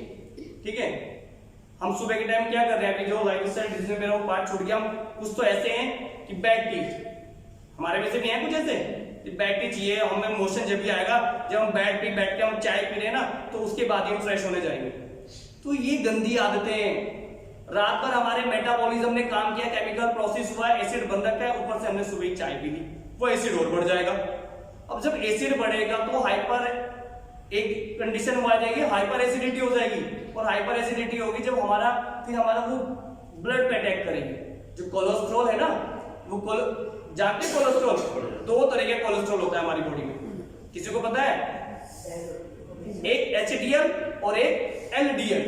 ठीक है, हम सुबह के टाइम क्या कर रहे हैं, अभी जो लाइफस्टाइल जिसमें मेरा वो पार्ट छूट गया, हम कुछ तो ऐसे हैं कि बैड टी, हमारे में से नहीं है कुछ ऐसे कि बैड टी चाहिए हमें, मोशन जब भी आएगा, जब हम बैठ के हम चाय पी रहे हैं ना तो उसके बाद ही हम फ्रेश होने जाएंगे। तो ये गंदी आदतें, रात भर हमारे मेटाबॉलिज्म ने काम किया, केमिकल प्रोसेस हुआ, एसिड बन रखा है, ऊपर से हमने सुबह चाय पी ली, वो एसिड और बढ़ जाएगा। अब जब एसिड बढ़ेगा तो हाइपर, एक कंडीशन हो जाएगी, हाइपर एसिडिटी हो जाएगी, और हाइपर एसिडिटी होगी जब फिर हमारा वो ब्लड पे अटैक करेगी। जो कोलेस्ट्रॉल है ना, वो जानते कोलेस्ट्रॉल, दो तरह के कोलेस्ट्रॉल होता है हमारी बॉडी में, किसी को पता है, एक HDL और एक LDL।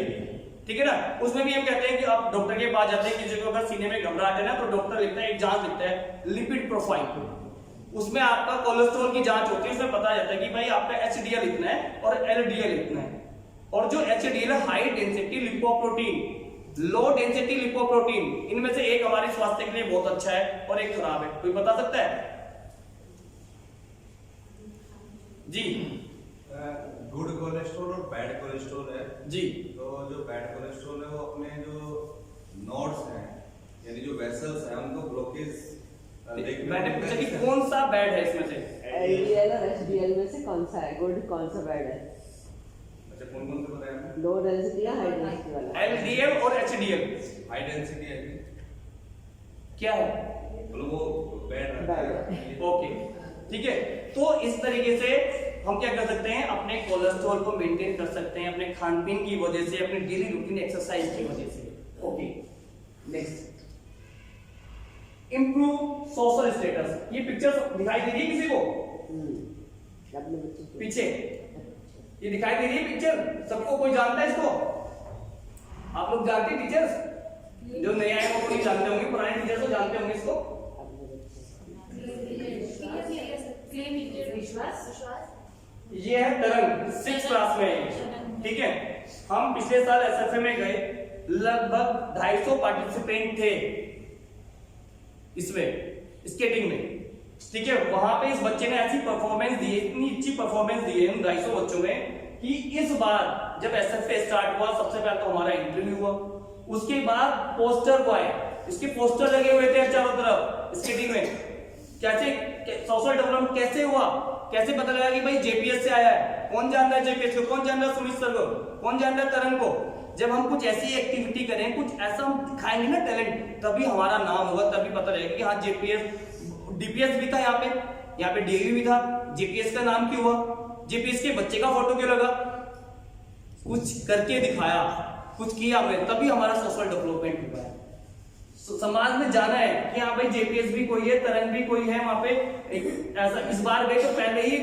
ठीक है ना, उसमें भी हम कहते हैं कि आप डॉक्टर के पास जाते हैं, किसी को अगर सीने में घबराहट है ना तो डॉक्टर लिखता है, एक जांच लिखता है लिपिड प्रोफाइल, उसमें आपका कोलेस्ट्रॉल की जांच होती है, उसमें पता जाता है कि भाई आपका HDL इतना है और LDL इतना है। और जो HDL है high density lipoprotein, low density lipoprotein, इनमें से एक हमारे स्वास्थ्य के लिए बहुत अच्छा है और एक खराब है, कोई बता सकता है जी? गुड कोलेस्ट्रॉल और बैड कोलेस्ट्रॉल है जी। तो जो बैड कोलेस्ट्रॉल है वो अपने जो नोड्स हैं यानी जो वेसल्स हैं उनको ब्लॉकेज, मैंने पूछा कि कौन सा बैड है इसमें से, LDL और HDL में से कौन सा है गुड, कौन सा बैड है? अच्छा कौन कौन से बताया आपने? लो डेंसिटी या हाई डेंसिटी वाला? LDL और HDL हाई डेंसिटी है क्या है, मतलब वो बैड है। ओके ठीक है। तो इस तरीके से हम क्या कर सकते हैं, अपने कोलेस्ट्रॉल को मेंटेन कर सकते हैं अपने खान पीन की वजह से, अपने डेली रूटीन एक्सरसाइज की वजह से। Okay next improve social status. ये पिक्चर दिखाई दे रही है किसी को अपने बच्चों को पीछे? ये दिखाई दे रही है पिक्चर सबको? कोई जानता है इसको? आप लोग जानते हैं टीचर्स? जो नए आए वो नहीं जानते होंगे, पुराने टीचर्स तो जानते होंगे इसको। अपने विश्वास ये है तरंग, 6th क्लास में है, ठीक है। हम पिछले साल एसएफए में गए, लगभग 250 पार्टिसिपेंट थे इसमें, स्केटिंग में, ठीक है। वहां पे इस बच्चे ने ऐसी परफॉर्मेंस दी है, इतनी अच्छी परफॉर्मेंस दी है उन 250 बच्चों में कि इस बार जब एसएफए स्टार्ट हुआ सबसे पहले तो हमारा इंटरव्यू हुआ, उसके बाद पोस्टर को आए, इसके पोस्टर लगे हुए थे चारों तरफ स्केटिंग में। कैसे सोशल डेवलपमेंट कैसे हुआ, कैसे पता लगा कि भाई जेपीएस से आया है? कौन जानता है जेपीएस को? कौन जानता है सुमित सर को? कौन जानता है तरंग को? जब हम कुछ ऐसी एक्टिविटी करें, कुछ ऐसा हम दिखाएंगे ना टैलेंट, तभी हमारा नाम होगा, तभी पता लगेगा कि हाँ जेपीएस, डीपीएस भी था यहाँ पे डीवी भी था। जेपीएस का नाम क्यों हुआ? जेपीएस के बच्चे का फोटो क्यों लगा? कुछ करके दिखाया, कुछ किया हमने, तभी हमारा सोशल डेवलपमेंट हुआ है। समाज में जाना है कि हाँ भाई जेपीएस भी कोई है, तरंग भी कोई है वहां पे। ऐसा इस बार गए तो पहले ही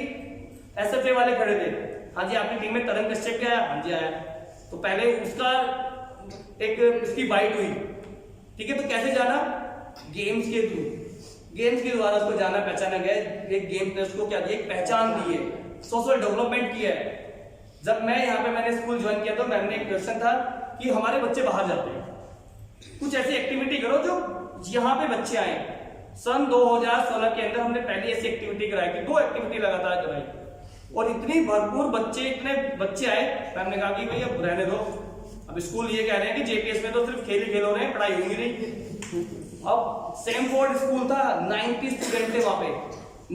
एसएफए वाले खड़े थे, हाँ जी आपकी टीम में तरंग कश्यप क्या आया? हाँ जी आया। तो पहले उसका एक उसकी बाइट हुई, ठीक है। तो कैसे जाना? गेम्स के थ्रू, गेम्स के द्वारा उसको जाना, पहचाना गया। एक गेम ने उसको क्या दिया? एक पहचान दी है, सोशल डेवलपमेंट किया है। जब मैं यहाँ पे मैंने स्कूल ज्वाइन किया तो मैम ने एक क्वेश्चन था कि हमारे बच्चे बाहर जाते हैं, कुछ ऐसी एक्टिविटी करो जो यहाँ पे बच्चे आए। सन 2016 के अंदर हमने पहली ऐसी एक्टिविटी कराई थी, 2 एक्टिविटी लगातार कराई और इतनी भरपूर बच्चे, इतने बच्चे आए। मैंने कहा कि भैया रहने दो, अब स्कूल ये कह रहे हैं कि जेपीएस में तो सिर्फ खेल ही खेल हो रहे हैं, पढ़ाई होगी नहीं। अब सेमफोर्ड स्कूल था, 90 स्टूडेंट थे वहां पे,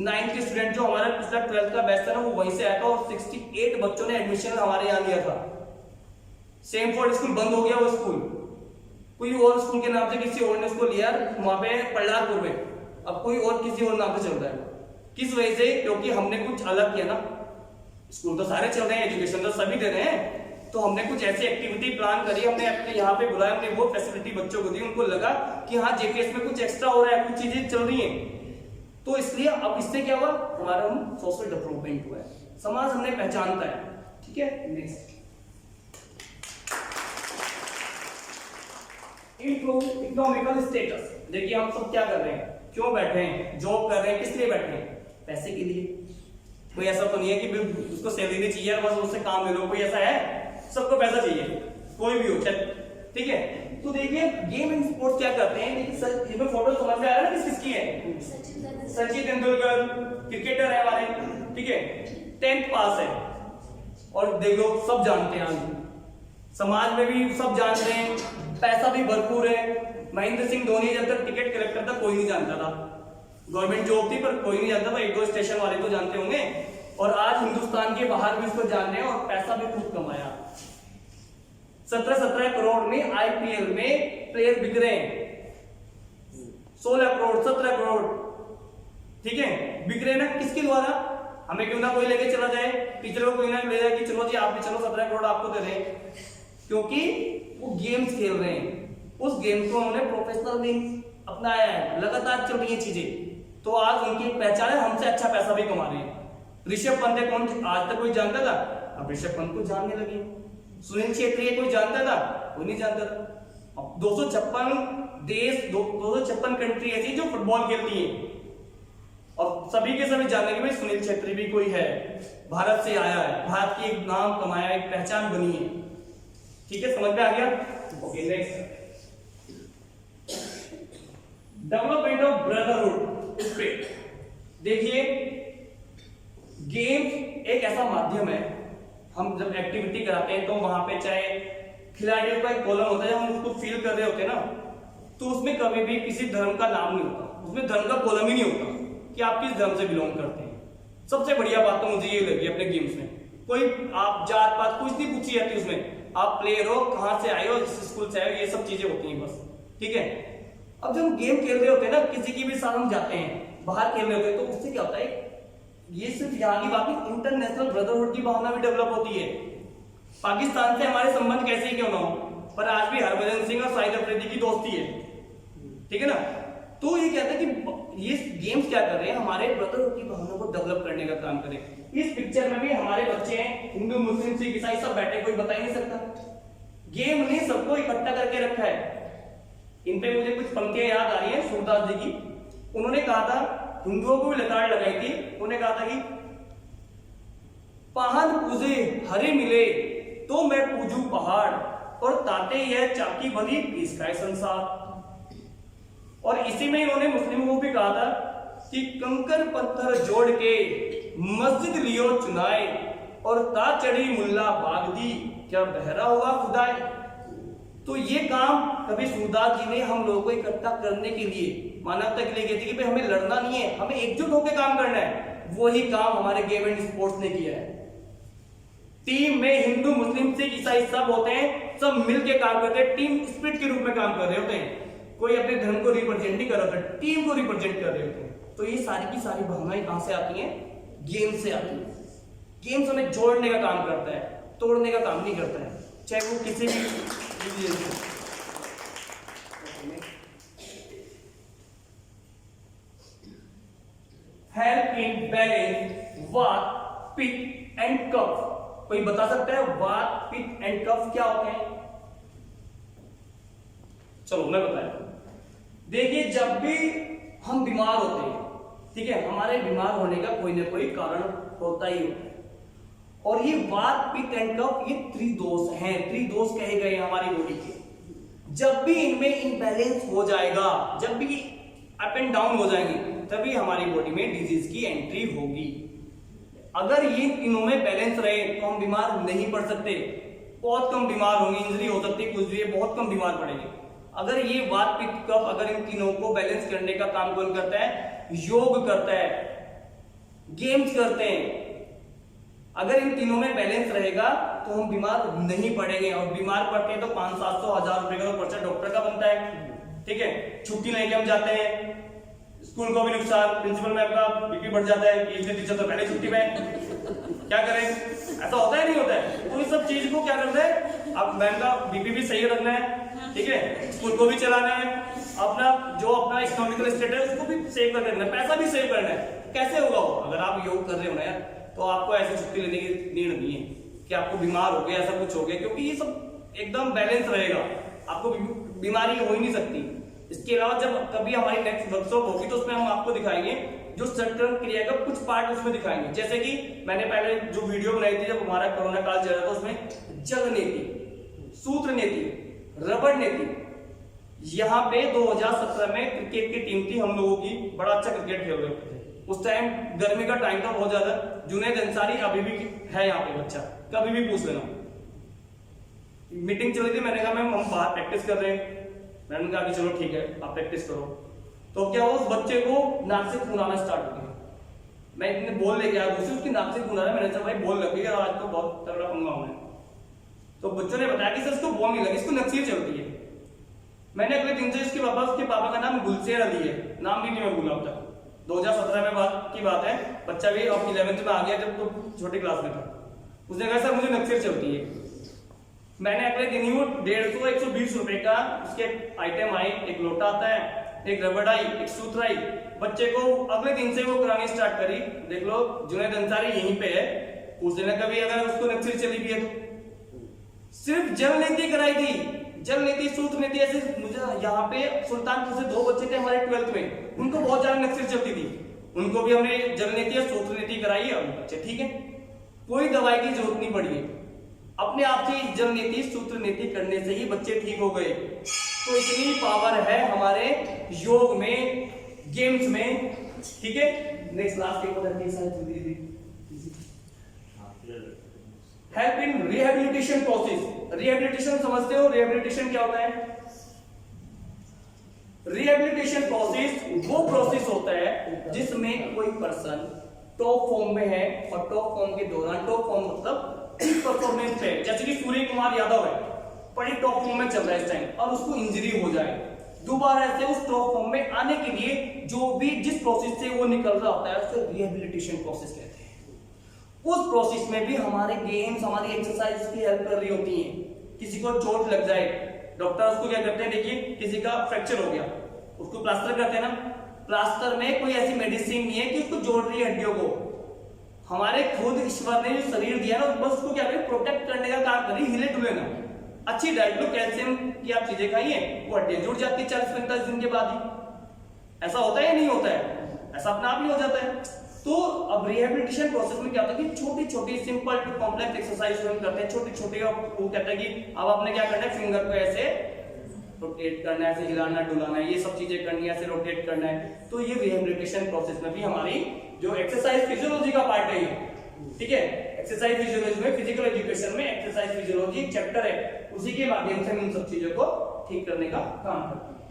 90 स्टूडेंट। जो हमारा पिछला 12th का बैच था ना वो वहीं से आया था और 68 बच्चों ने एडमिशन हमारे यहाँ लिया था। सेमफोर्ड स्कूल बंद हो गया, वो स्कूल कोई और स्कूल के नाम से किसी और ने उसको लिया वहां पे पल्लारपुर में, अब कोई और किसी और नाम से चल रहा है। किस वजह से? क्योंकि हमने कुछ अलग किया ना। स्कूल तो सारे चल रहे हैं, एजुकेशन तो सभी दे रहे हैं, तो हमने कुछ ऐसी एक्टिविटी प्लान करी, हमने अपने यहाँ पे बुलाया, हमने वो फैसिलिटी बच्चों को दी, उनको लगा कि हाँ जेपीएस में कुछ एक्स्ट्रा हो रहा है, कुछ चीजें चल रही हैं। तो इसलिए अब इससे क्या हुआ? हमारा हम सोशल डेवलपमेंट हुआ है, समाज हमने पहचानता है, ठीक है। Next, improve economical status. देखिए हम सब क्या कर रहे हैं, क्यों बैठे हैं, जॉब कर रहे हैं, किस लिए बैठे हैं? पैसे के लिए। कोई ऐसा तो नहीं है कि उसको सैलरी नहीं चाहिए बस उससे काम ले लो, कोई ऐसा है? सबको पैसा चाहिए, कोई भी हो, ठीक है। तो देखिए गेम एंड स्पोर्ट्स क्या करते हैं, देखिए सर इसमें फोटो समझ में आ रहा है ना किसकी है? सचिन तेंदुलकर क्रिकेटर है हमारे, ठीक है, 10th पास है और देखो सब जानते हैं, समाज में भी सब जानते हैं, पैसा भी भरपूर है। महेंद्र सिंह धोनी जब तक टिकट कलेक्टर था कोई नहीं जानता था, गवर्नमेंट जॉब थी पर कोई नहीं जानता था, 1-2 स्टेशन वाले तो जानते होंगे। और आज हिंदुस्तान के बाहर भी उसको जान रहे हैं और पैसा भी खूब कमाया। 17 करोड़ में आईपीएल में प्लेयर बिक रहे हैं, 16 करोड़ 17 करोड़, ठीक है, बिक रहे ना किसके द्वारा? हमें क्यों ना कोई लेके चला जाए, टीचर को कोई ना ले जाए कि चलो जी आप भी चलो 17 करोड़ आपको दे दें, क्योंकि वो गेम्स खेल रहे हैं। उस गेम को उन्होंने प्रोफेशनल मींस अपनाया है, लगातार चल रही है चीजें, तो आज उनकी पहचान है, हमसे अच्छा पैसा भी कमा रहे हैं। ऋषभ पंत है, कौन आज तक कोई जानता था? अब ऋषभ पंत को जानने लगे। सुनील छेत्री कोई जानता था? कोई नहीं जानता था। अब 256 देश, 256 कंट्री ऐसी जो फुटबॉल खेलती है और सभी के सभी जानने के भाई सुनील छेत्री भी कोई है, भारत से आया है, भारत की एक नाम कमाया, एक पहचान बनी है, ठीक है, समझ में आ गया? Okay next, development of brotherhood spirit. देखिए गेम एक ऐसा माध्यम है, हम जब एक्टिविटी कराते हैं तो वहां पे चाहे खिलाड़ियों का एक कॉलम होता है, हम उसको फील कर रहे होते हैं ना, तो उसमें कभी भी किसी धर्म का नाम नहीं होता, उसमें धर्म का कॉलम ही नहीं होता कि आप किस धर्म से बिलोंग करते हैं। सबसे बढ़िया बात तो मुझे ये लगी अपने गेम्स में, कोई आप जात पात कुछ नहीं पूछी जाती उसमें, आप प्लेयर हो, कहां से आए हो, जिस स्कूल से आए हो, ये सब चीजें होती हैं बस, ठीक है। अब जब हम गेम खेल रहे होते हैं ना, किसी की भी साथ हम जाते हैं, बाहर खेल रहे होते हैं, तो उससे क्या होता है, ये सिर्फ यहाँ की बात नहीं, इंटरनेशनल ब्रदरहुड की भावना भी डेवलप होती है। पाकिस्तान से हमारे संबंध कैसे क्यों ना हो, पर आज भी हरभजन सिंह और शाहिद अफरीदी की दोस्ती है, ठीक है ना। तो ये कहते हैं कि ये गेम्स क्या कर रहे हैं, हमारे ब्रदरहुड की भावना को डेवलप करने का काम करें। इस पिक्चर में भी हमारे बच्चे हैं, हिंदू मुस्लिम सिख ईसाई सब बैठे, कोई बता ही नहीं सकता। गेम ने सबको इकट्ठा करके रखा है। इन पे मुझे कुछ पंक्तियां याद आ रही है सूरदास जी की। उन्होंने कहा था, हिंदुओं को भी लताड़ लगाई थी, उन्होंने कहा था कि पहाड़ पूजे हरे मिले तो मैं पूजू पहाड़, और ताते यह चाकी बनी इसका है संसार। और इसी में इन्होंने मुस्लिमों को भी कहा था कि कंकर पत्थर जोड़ के मस्जिद लियो चुनाए, और ता चढ़ी मुल्ला बाग दी क्या बहरा हुआ खुदाए। तो ये काम कभी सूरदास जी ने हम लोगों को इकट्ठा करने के लिए, मानवता के लिए कहती कि भाई हमें लड़ना नहीं है, हमें एकजुट होकर काम करना है। वही काम हमारे गेम एंड स्पोर्ट्स ने किया है। टीम में हिंदू मुस्लिम सिख ईसाई सब होते हैं, सब मिलके काम करते हैं, टीम स्पिरिट के रूप में काम कर रहे होते हैं। कोई अपने धर्म को रिप्रेजेंट नहीं कर रहा होता, टीम को रिप्रेजेंट कर रहे होते हैं। तो ये सारी की सारी भावनाएं कहां से आती हैं? गेम से आती है। गेम्स हमें जोड़ने का काम करता है, तोड़ने का काम नहीं करता है, चाहे वो किसी भी। हेल्प इन बैलेंस वात पित्त एंड कफ। कोई बता सकता है वात पित्त एंड कफ क्या होते हैं? चलो मैं बताया। देखिए, जब भी हम बीमार होते हैं, ठीक है, हमारे बीमार होने का कोई ना कोई कारण होता ही होता है। और ये वात पित्त एंड कफ ये त्रिदोष हैं, त्रिदोष कहे गए हमारी बॉडी के। जब भी इनमें इनबैलेंस हो जाएगा, जब भी अप एंड डाउन हो जाएंगे, तभी हमारी बॉडी में डिजीज की एंट्री होगी। अगर ये तीनों में बैलेंस रहे तो हम बीमार नहीं पड़ सकते, बहुत कम बीमार होंगे, इंजरी हो सकती है, कुछ भी, बहुत कम बीमार पड़ेंगे। अगर ये वात पित्त कफ, अगर इन तीनों को बैलेंस करने का काम कौन करता है? योग करता है, गेम्स करते हैं। अगर इन तीनों में बैलेंस रहेगा तो हम बीमार नहीं पड़ेंगे, और बीमार पड़ते हैं तो 500-700-1000 रुपए का तो पर्चा डॉक्टर का बनता है, ठीक है। छुट्टी लेके हम जाते हैं, स्कूल को भी नुकसान, प्रिंसिपल मैम का बीपी बढ़ जाता है कि इसलिए टीचर तो पहले छुट्टी में, क्या करें? ऐसा होता है नहीं होता है? तो इस सब चीज को क्या करना है, अब मैम का बीपी भी सही रखना है, ठीक है, स्कूल को भी चलाना है, अपना जो अपना इकोनॉमिकल स्टेटस है उसको भी सेव कर रखना है, पैसा भी सेव करना है। कैसे होगा वो? अगर आप योग कर रहे हो ना यार, तो आपको ऐसी छुट्टी लेने की नीड नहीं है कि आपको बीमार हो गया, ऐसा कुछ हो गया, क्योंकि ये सब एकदम बैलेंस रहेगा, आपको बीमारी हो ही नहीं सकती। इसके अलावा जब कभी हमारी नेक्स्ट वर्कशॉप होगी तो उसमें हम आपको दिखाएंगे जो सटर्न क्रिया का कुछ पार्ट उसमें दिखाएंगे। जैसे कि मैंने पहले जो वीडियो बनाई थी जब हमारा कोरोना काल चल रहा था, उसमें जल नीति, सूत्र नीति, रबड़ नीति। यहाँ पे 2017 में क्रिकेट की टीम थी हम लोगों की, बड़ा अच्छा क्रिकेट खेल रहे थे। उस टाइम गर्मी का टाइम था बहुत ज्यादा। जुनैद अंसारी अभी भी है यहाँ पे बच्चा, कभी भी पूछ लेना। मीटिंग चल रही थी, मैंने कहा मैम हम बाहर प्रैक्टिस कर रहे हैं। मैंने कहा कि चलो ठीक है आप प्रैक्टिस करो। तो क्या हुआ, उस बच्चे को नाक से खून आना स्टार्ट हो गया। मैं इतने बॉल लेके आया, उसकी नाक से खून आ रहा है। मैंने कहा भाई बॉल लग गई, आज तो बहुत तगड़ा पंगा होना है। तो बच्चों ने बताया कि सर इसको बॉल नहीं लगी, इसको नक्सीर चलती है। मैंने अगले दिन से उसके पापा का नाम गुलशेर अली है, नाम भी नहीं मैं भूला अब तक। 2017 में की बात है, बच्चा भी अब 11th में आ गया, जब तो छोटी क्लास में था। उसने कहा सर मुझे नक्सीर चलती है। मैंने अगले दिन ही वो 150-120 रुपए का उसके आइटम आई, एक लोटा आता है, एक रबड़ आई, एक सूत्र आई। बच्चे को अगले दिन से वो करानी स्टार्ट करी। देख लो जुनैद अंसारी यहीं पे है, पूछ लेना कभी अगर उसको नक्सीर चली भी है तो। सिर्फ जल नीति कराई थी, जल नीति, सूत्र नीति। ऐसे मुझे यहाँ पे सुल्तानपुर से 2 बच्चे थे हमारे 12th में, उनको बहुत ज्यादा नक्सीर चलती थी, उनको भी हमने जल नीति और सूत्र नीति कराई है। बच्चे ठीक है, कोई दवाई की जरूरत नहीं पड़ी है, अपने आप से जल नीति सूत्र नीति करने से ही बच्चे ठीक हो गए। तो इतनी पावर है हमारे योग में, गेम्स में, ठीक है। नेक्स्ट लास्ट एक और help in rehabilitation process. Rehabilitation समझते हो? रिहेबिलिटेशन क्या होता है? रिहेबिलिटेशन प्रोसेस वो प्रोसेस होता है जिसमें कोई पर्सन टॉप फॉर्म में है, और टॉप फॉर्म के दौरान, टॉप फॉर्म मतलब परफॉर्मेंस पे, जैसे कि सूर्य कुमार यादव है, बड़ी टॉप फॉर्म में चल रहा है इस टाइम, और उसको इंजरी हो जाए, दोबारा से उस टॉप फॉर्म में आने के लिए जो भी जिस प्रोसेस से वो निकल रहा होता है उसे रिहेबिलिटेशन प्रोसेस कहते हैं। उस प्रोसेस में भी हमारे गेम्स, हमारी एक्सरसाइज की हेल्प कर रही होती हैं। किसी को चोट लग जाए, डॉक्टर उसको क्या करते हैं, देखिए किसी का फ्रैक्चर हो गया, उसको प्लास्टर करते हैं ना, प्लास्टर में कोई ऐसी मेडिसिन नहीं है कि उसको जोड़ रही है हड्डियों को। हमारे खुद ईश्वर ने जो शरीर दिया ना, बस उसको क्या करें, प्रोटेक्ट करने का काम करें, हिले डुले ना। अच्छी डाइट लो, कैल्शियम की आप चीजें खाइए, वो हड्डियां जुड़ जाती है 40-45 दिन के बाद ही। ऐसा होता है या नहीं होता है? ऐसा अपने आप ही हो जाता है। तो अब रिहेबिलिटेशन प्रोसेस में क्या होता है कि छोटी छोटी सिंपल टू कॉम्प्लेक्स एक्सरसाइज हम करते हैं, छोटी छोटी। वो कहता है कि अब आपने क्या करना है, फिंगर को ऐसे रोटेट करना है, ऐसे हिलाना डुलाना है, ये सब चीजें करनी है, ऐसे रोटेट करना है। तो ये रिहेबिलिटेशन प्रोसेस में भी हमारी जो एक्सरसाइज फिजियोलॉजी का पार्ट है ये, ठीक है। एक्सरसाइज फिजियोलॉजी में, फिजिकल एजुकेशन में एक्सरसाइज फिजियोलॉजी एक चैप्टर है, उसी के माध्यम से हम इन सब चीजों को ठीक करने का काम करते हैं।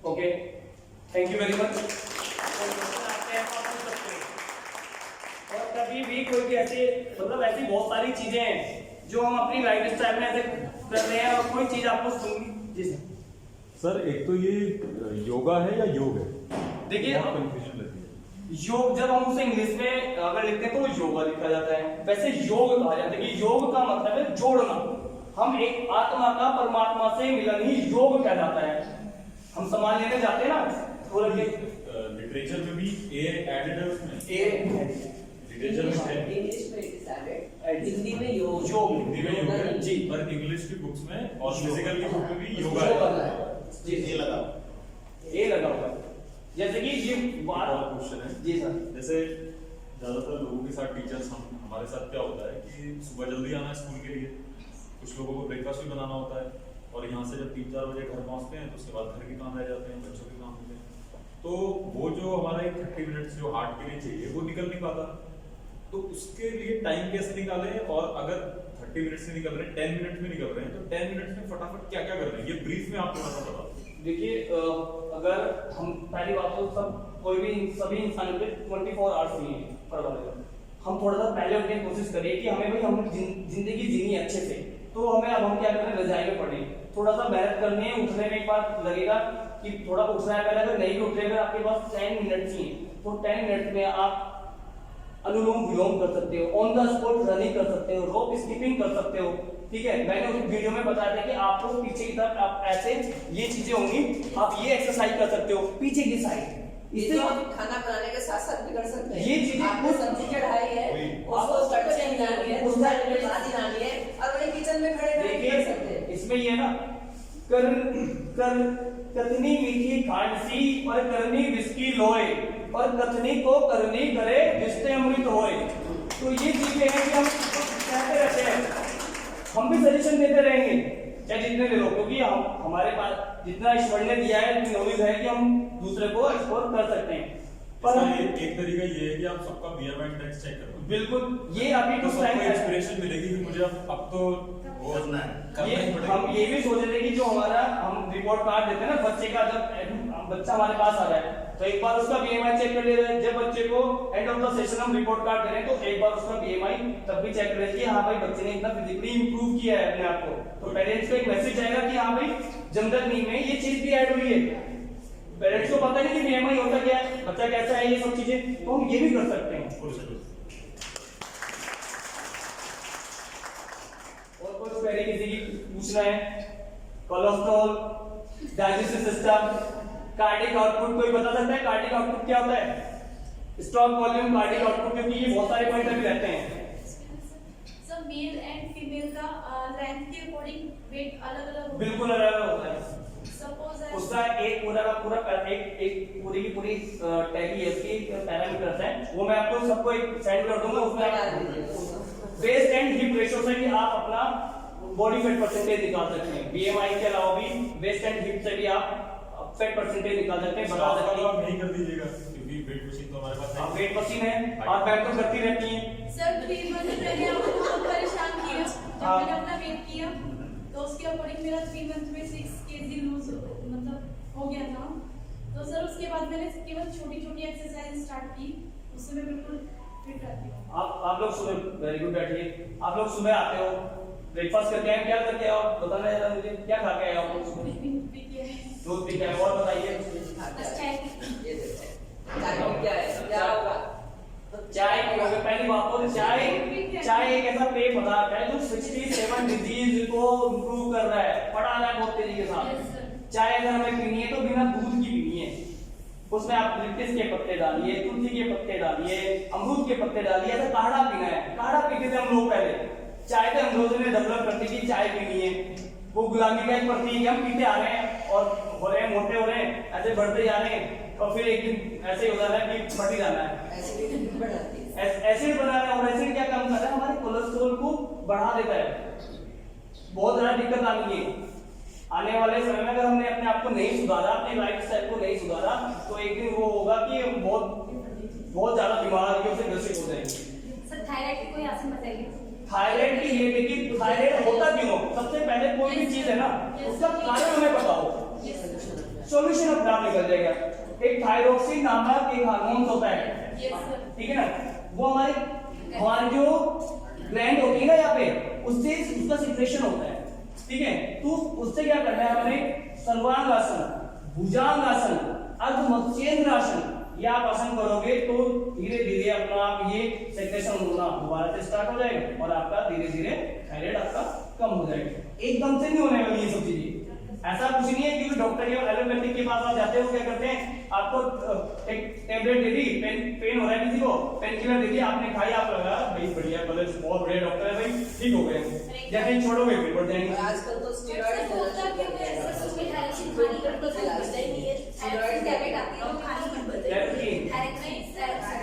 Okay, thank you very much. और कभी भी कोई भी ऐसे मतलब ऐसी बहुत सारी चीजें हैं जो हम अपनी लाइफ स्टाइल में ऐसे कर रहे हैं, और कोई चीज आपको सुननी। जी सर, एक तो ये योगा है या योग है? देखिए, कंफ्यूजन रहती है। योग जब हम उसे इंग्लिश में अगर लिखते हैं तो वो योगा लिखा जाता है, वैसे योग कहा जाता है कि योग का मतलब है जोड़ना। हम एक आत्मा का परमात्मा से मिलन ही योग कहलाता है। हम सामान लेने जाते हैं ना, थोड़ा लिटरेचर में भी ए एडेड है उसमें। लिटरेचर में है, इंग्लिश में it is added, हिंदी में योग। हिंदी में योग है जी। पर इंग्लिश की बुक्स में और फिजिकल की बुक में भी योगा है। जी, ये लगा हुआ है। जैसे कि ये और क्वेश्चन है जी सर, जैसे ज्यादातर लोगों के साथ टीचर्स हमारे साथ क्या होता है कि सुबह जल्दी आना है स्कूल के लिए, कुछ लोगों को ब्रेकफास्ट भी बनाना होता है, और यहाँ से जब 3-4 बजे घर पहुँचते हैं तो उसके बाद घर के काम रह जाते हैं, बच्चों के काम होते हैं। तो वो जो हमारा एक 30 मिनट्स जो हार्ट के लिए चाहिए वो निकल नहीं पाता। तो उसके लिए टाइम कैसे निकालें, और अगर 30 मिनट से निकल रहे हैं, 10 मिनट में निकल रहे हैं, तो 10 मिनट में फटाफट क्या क्या कर रहे हैं, ये ब्रीफ में आप थोड़ा सा बताओ। देखिए अगर हम पहली बात तो कोई भी सभी इंसानों पे 24 आवर्स नहीं है परवाह। हम थोड़ा सा पहले उठने की कोशिश करिए कि हमें भाई हम जिंदगी जीनी है अच्छे से, तो हमें अब हम क्या करें, रजाई में पड़े, थोड़ा सा मेहनत करनी है। उठने में एक बार लगेगा कि थोड़ा उठ रहा है, पहले अगर नहीं भी उठ रहे, अगर आपके पास 10 मिनट ही है तो 10 मिनट में आप अनुलोम विलोम कर सकते हो, ऑन द स्पॉट रनिंग कर सकते हो, रोप स्किपिंग कर सकते हो, ठीक है। मैंने उस वीडियो में बताया था कि आपको पीछे की तरफ आप ऐसे ये चीजें होंगी, आप ये एक्सरसाइज कर सकते हो पीछे की साइड। इससे हम खाना बनाने के साथ साथ भी कर सकते हैं। ये चीजें आपको सब्जी चढ़ाई है, उसको कटने मिलानी है, उस उसका बाद हिलानी है, और वही किचन में खड़े खड़े कर सकते हैं। इसमें ये ना कतनी मीठी खांड सी और करनी विस्की लोए, और कथनी को करनी करे रिश्ते अमृत होए। तो ये चीजें हैं कि हम कहते रहते हैं, हम भी सजेशन देते रहेंगे चाहे जितने भी लोग, क्योंकि हम हमारे पास जितना ईश्वर ने दिया है, इतनी नॉलेज है कि हम दूसरे को एक्सप्लोर कर सकते हैं। पर एक तरीका ये है कि आप सबका BMI इंडेक्स चेक करो। बिल्कुल, ये अभी तो कुछ सबको टाइम इंस्पिरेशन मिलेगी कि मुझे अब तो वो करना ये ही पड़ेगा। हम ये भी सोच रहे थे कि जो हमारा हम रिपोर्ट कार्ड देते हैं ना बच्चे का, जब बच्चा हमारे पास आ रहा है तो एक बार उसका BMI चेक कर ले रहे हैं। जब बच्चे को एंड ऑफ द सेशन हम रिपोर्ट कार्ड दे रहे हैं तो एक बार उसका BMI तब भी चेक कर रहे हैं कि हाँ भाई बच्चे ने इतना फिजिकली इंप्रूव किया है अपने आप को। तो पेरेंट्स को एक मैसेज आएगा कि हाँ भाई जमदग्नि में ये चीज भी ऐड हुई है। पेरेंट्स को पता नहीं कि BMI होता क्या है, बच्चा कैसा है, ये सब चीजें तो हम ये भी कर सकते हैं। और कुछ पहले किसी की पूछना है, cholesterol, digestive system, cardiac output, कोई बता सकता है कार्डिक आउटपुट क्या होता है? स्टॉक वॉल्यूम, कार्डिक आउटपुट, क्योंकि ये बहुत सारे पॉइंट अभी रहते हैं। सर मेल एंड फीमेल का लेंथ के अकॉर्डिंग वेट अलग अलग बिल्कुल अलग होता है। सपोज उसका एक पूरा का पूरा एक पूरी की पूरी टैली है, उसकी पैरामीटर्स हैं, वो मैं आपको सबको एक सेंड कर दूंगा। उसमें वेस्ट एंड हिप रेशियो से भी आप अपना बॉडी फैट परसेंटेज निकाल सकते हैं। BMI के अलावा भी वेस्ट एंड हिप से भी आप फैट परसेंटेज निकाल सकते हैं, बता सकते हैं। आप नहीं कर दीजिएगा क्योंकि वेट मशीन तो हमारे पास है। वेट मशीन है और बैक तो करती रहती है। सर 3 मंथ पहले आपको बहुत परेशान किया जब हाँ। मैंने अपना वेट किया तो उसके अकॉर्डिंग मेरा 3 मंथ में 6 kg लूज मतलब हो गया था। तो सर उसके बाद मैंने केवल छोटी-छोटी एक्सरसाइज स्टार्ट की, उससे मैं बिल्कुल फिट रहती हूं। आप लोग सुबह, वेरी गुड, बैठिए। आप लोग सुबह आते हो, ब्रेकफास्ट करके आए, क्या करके आओ बताना है मुझे, क्या खा के आए आप लोग? कुछ भी पी के दूध पी के आए, और बताइए। बस चाय ये देखो चाय में क्या है, क्या होगा? चाय पियोगे, पहली बात तो चाय एक ऐसा पेय पदार्थ है जो 67 डिजीज को इंप्रूव कर रहा है, बढ़ा रहा है बहुत तेजी के साथ। चाय अगर हमें पीनी है तो बिना दूध की पीनी है, उसमें आप लिप्टिस के पत्ते डालिए, तुलसी के पत्ते डालिए, अमरूद के पत्ते डालिए, ऐसा काढ़ा पीना है। काढ़ा पीते थे हम लोग पहले, चाय पे अंग्रेजों ने डेवलप कर दी कि चाय पीनी है, वो गुलामी का एक प्रतीक हम पीते आ रहे हैं और हो रहे हैं, मोटे हो रहे हैं, ऐसे बढ़ते जा रहे हैं और फिर एक दिन ऐसे हो जा रहा है कि फट ही जाना है। एसिडिटी बढ़ाती है। एसिड बना रहा है और एसिड क्या काम कर रहा है, हमारे कोलेस्ट्रॉल को बढ़ा देता है, बहुत ज्यादा दिक्कत आनी है। आने वाले समय में अगर हमने अपने आप को नहीं सुधारा, अपनी लाइफ स्टाइल को नहीं सुधारा, तो एक दिन वो होगा कि हम बहुत ज्यादा बीमारियों से ग्रसित हो जाएंगे। सर थायराइड की कोई आसन बताइए। थायराइड की ये देखिए, थायराइड होता क्यों? सबसे पहले कोई भी चीज है ना, उसका कारण हमें पता हो, सॉल्यूशन अपने आप निकल जाएगा। एक थायरोक्सिन नामक एक हार्मोन होता है, ठीक है ना, वो हमारी जो ग्लैंड होती है ना यहाँ पे, उससे उसका सिक्रेशन होता है, ठीक है। तो उससे क्या करना है हमें, सर्वांगासन, भुजंगासन, अर्धमत्स्येंद्रासन, ये आप आसन करोगे तो धीरे धीरे अपना आप ये सेक्रेशन होना दोबारा से स्टार्ट हो जाएगा और आपका धीरे धीरे थायराइड आपका कम हो जाएगा। एकदम से नहीं होने वाली ये सब चीजें, ऐसा कुछ नहीं है। क्योंकि डॉक्टर या एलोपैथिक के पास आप जाते हो, क्या करते हैं, आपको एक टेबलेट दे दी, पेन हो रहा है किसी को, पेन किलर दे दिया, आपने खाई, आप लगा भाई बढ़िया, बोले बहुत बढ़िया डॉक्टर है भाई, ठीक हो गए, जैसे ही छोड़ोगे फिर बढ़ जाएंगे। आजकल तो स्टेरॉइड होता क्यों है? सर सुबह थायराइड खाने का तो समझता ही नहीं है। थायराइड टैबलेट आती है वो खानी मत बताइए।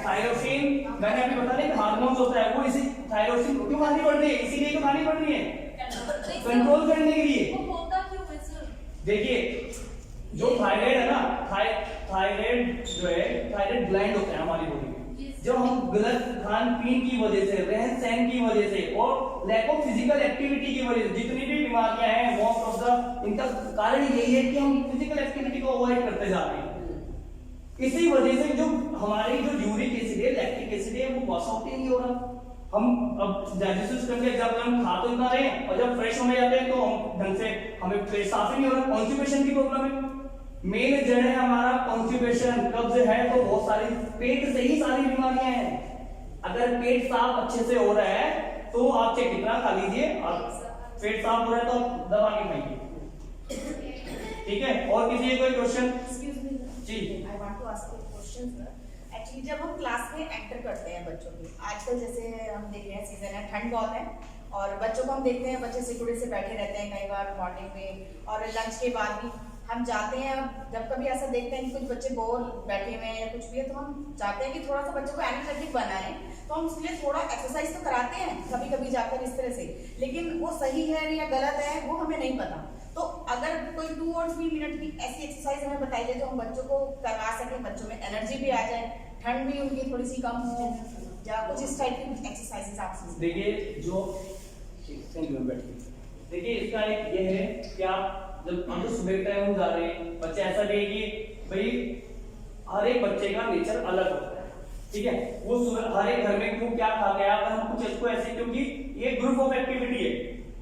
थायरोक्सिन मैंने अभी बता दिया हार्मोन होता है, वो इसी थायरोक्सिन क्यों खानी पड़ रही है, इसीलिए तो खानी पड़ रही है, कंट्रोल करने के लिए। वो होता क्यों है सर? देखिए जो थायराइड है ना, थायराइड जो है, थायराइड ग्लैंड होता है हमारी बॉडी में, जो हम गलत खान पीन की वजह से, रहन सहन की वजह से और लैक ऑफ फिजिकल एक्टिविटी की वजह से जितनी भी बीमारियां हैं, मोस्ट ऑफ द इनका कारण यही है कि हम फिजिकल एक्टिविटी को अवॉइड करते जा रहे हैं। इसी वजह से जो हमारी जो यूरिक एसिड है, लैक्टिक एसिड है, वो पास आउट ही नहीं हो रहा। हम अब डाइजेस्टिव सिस्टम के एग्जांपल हम खा तो इतना रहे हैं और जब फ्रेश होने जाते हैं तो हम ढंग से हमें पेट साफ ही नहीं हो रहा, कॉन्स्टिपेशन की प्रॉब्लम है। मेन जड़ है हमारा कॉन्स्टिपेशन, कब्ज है, तो बहुत सारी पेट से ही सारी बीमारियां हैं। अगर पेट साफ अच्छे से हो रहा है तो आप चाहे कितना खा लीजिए, और पेट साफ हो रहा है तो आप दबा के खाइए, ठीक है। और किसी कोई क्वेश्चन? जी, I want to ask you a question, sir. Actually, जब हम क्लास में एंटर करते हैं बच्चों की, आजकल जैसे हम देख रहे हैं सीजन है, ठंड बहुत है और बच्चों को हम देखते हैं बच्चे सिकुड़े से बैठे रहते हैं कई बार मॉर्निंग में और लंच के बाद भी हम जाते हैं। जब कभी ऐसा देखते हैं कि कुछ बच्चे बोर बैठे हुए हैं या कुछ भी है, तो हम चाहते हैं कि थोड़ा सा बच्चों को एनर्जेटिक बनाएं, तो हम उसके लिए थोड़ा एक्सरसाइज तो कराते हैं कभी कभी जाकर इस तरह से, लेकिन वो सही है या गलत है वो हमें नहीं पता। तो अगर कोई 2 और 3 मिनट की ऐसी एक्सरसाइज हमें बताई जाए जो हम बच्चों को करवा सकें, बच्चों में एनर्जी भी आ जाए, ठंड भी उनकी थोड़ी सी कम हो, या कुछ इस टाइप की एक्सरसाइजेस आप देखिए जो देखिए इसका एक ये है कि आप जब हम तो सुबह टाइम हम जा रहे हैं, बच्चे ऐसा नहीं है कि भाई हर एक बच्चे का नेचर अलग होता है, ठीक है। वो सुबह हर एक घर में क्यों क्या खा गया, अगर हम कुछ इसको ऐसे, क्योंकि ये ग्रुप ऑफ एक्टिविटी है।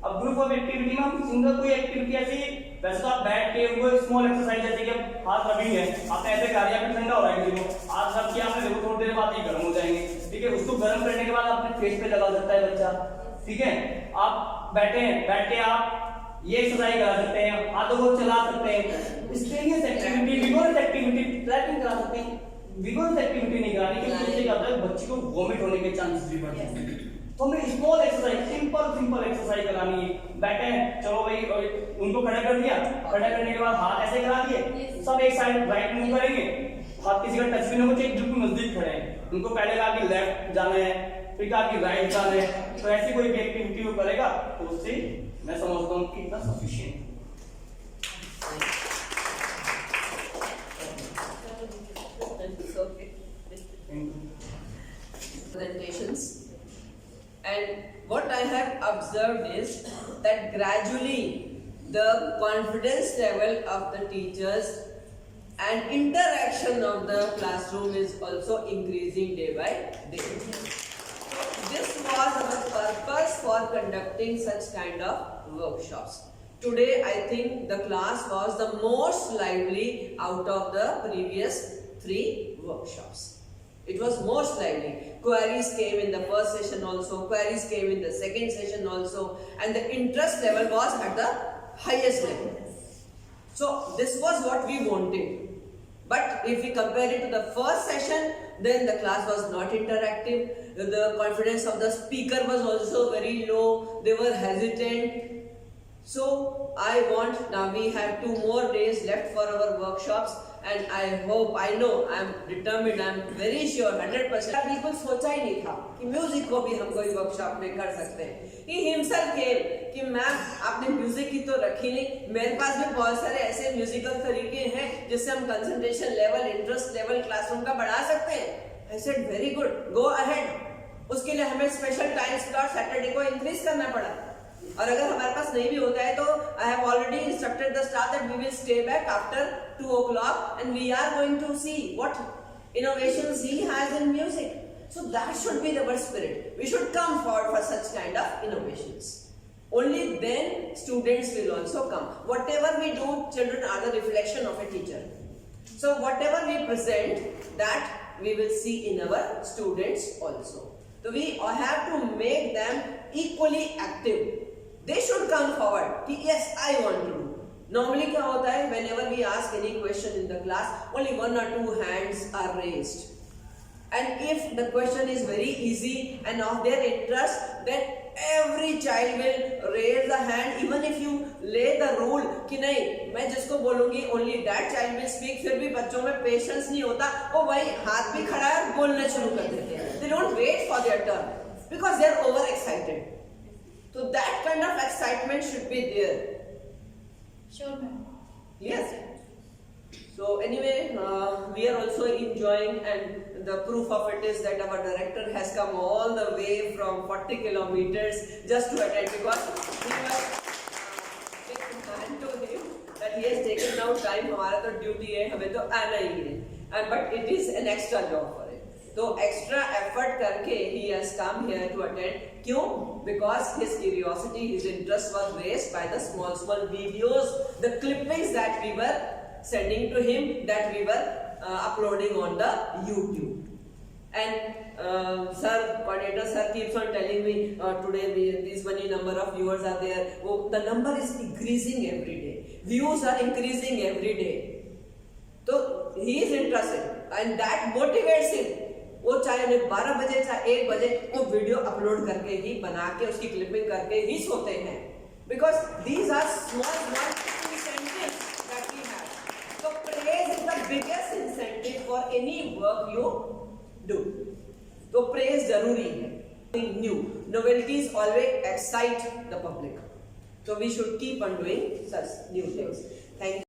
अब ग्रुप ऑफ एक्टिविटी में हम सिंगल कोई एक्टिविटी ऐसी, वैसे तो आप बैठ के उनको स्मॉल एक्सरसाइज जैसे कि हाथ रबिंग है, आपने ऐसे कर दिया, ठंडा हो रहा है किसी को, हाथ रब किया आपने, देखो थोड़ी देर बाद ही गर्म हो जाएंगे, ठीक है। उसको गर्म करने के बाद अपने फेस पे लगा सकता है बच्चा, ठीक है। आप बैठे हैं, बैठ के आप ये एक्सरसाइज करा सकते हैं, हाथों को चला सकते हैं, strenuous activity, vigorous activity, trapping करा सकते हैं। विगोरस एक्टिविटी नहीं करानी क्योंकि उससे क्या होता है बच्चे को वॉमिट होने के चांसेस भी बढ़ते हैं। तो हमें स्मॉल एक्सरसाइज, सिंपल एक्सरसाइज करानी है। बैठे हैं, चलो भाई उनको खड़ा कर दिया, खड़ा करने के बाद हाथ ऐसे करा दिए, सब एक साइड राइट मूव करेंगे, हाथ किसी का टच भी ना हो, एक बिल्कुल नजदीक खड़े हैं। उनको पहले कहा कि लेफ्ट जाना है, फिर कहा कि राइट जाना है, तो ऐसी कोई भी एक्टिविटी वो करेगा तो उससे मैं समझता हूँ कि इतना sufficient. presentations, and what I have observed is that gradually the confidence level of the teachers and interaction of the classroom is also increasing day by day. So this was our purpose for conducting such kind of workshops. Today I think the class was the most lively out of the previous 3 workshops. It was most lively. Queries came in the first session also, queries came in the second session also, and the interest level was at the highest level. So this was what we wanted. But if we compare it to the first session, then the class was not interactive. The confidence of the speaker was also very low. They were hesitant. So I want, now we have 2 more days left for our workshops, and I hope, I know, I am determined, I am very sure 100%. बिल्कुल सोचा ही नहीं था कि music को भी हम कोई workshop में कर सकते हैं. He himself came कि मैम आपने म्यूजिक की तो रखी नहीं, मेरे पास भी बहुत सारे ऐसे म्यूजिकल तरीके हैं जिससे हम concentration level, interest level classroom का बढ़ा सकते हैं. I said very good, go ahead. उसके लिए हमें स्पेशल टाइम स्लॉट सैटरडे को इंक्रीज करना पड़ा. और अगर हमारे पास नहीं भी होता है तो I have already instructed the staff that we will stay back after 2 o'clock and we are going to see what innovations he has in music. So that should be our spirit. We should come forward for such kind of innovations. Only then students will also come. Whatever we do, children are the reflection of a teacher. So whatever we present, that we will see in our students also. So we have to make them equally active. They should come forward. Yes, I want to do. Normally क्या होता है, whenever we ask any question in the class, only 1 or 2 hands are raised. And if the question is very easy and of their interest, then every child will raise the hand. Even if you lay the rule कि नहीं, मैं जिसको बोलूँगी only that child will speak, फिर भी बच्चों में patience नहीं होता, वो वही हाथ भी खड़ा है बोलना शुरू कर देते हैं. They don't wait for their turn because they are overexcited. So that kind of excitement should be there. Sure, ma'am. Yes. So anyway, we are also enjoying, and the proof of it is that our director has come all the way from 40 kilometers just to attend, because we were big fan to him that he has taken out time. हमारा तो duty है, हमें तो आना ही है, and but it is an extra job for it. तो extra effort करके he has come here to attend. क्यों? Because his curiosity, his interest was raised by the small videos, the clippings that we were sending to him, that we were uploading on the YouTube. And sir, coordinator sir keeps on telling me today this many number of viewers are there. Oh, the number is increasing every day. Views are increasing every day. So he is interested, and that motivates him. वो चाहे 12 बजे चाहे 1 बजे वो video upload करके ही बना के उसकी क्लिपिंग करके ही सोते हैं, because these are small incentives that we have. So praise is the biggest incentive for any work you do. तो praise जरूरी है. New novelties always excite the public. So we should keep on doing such new things. Thank you.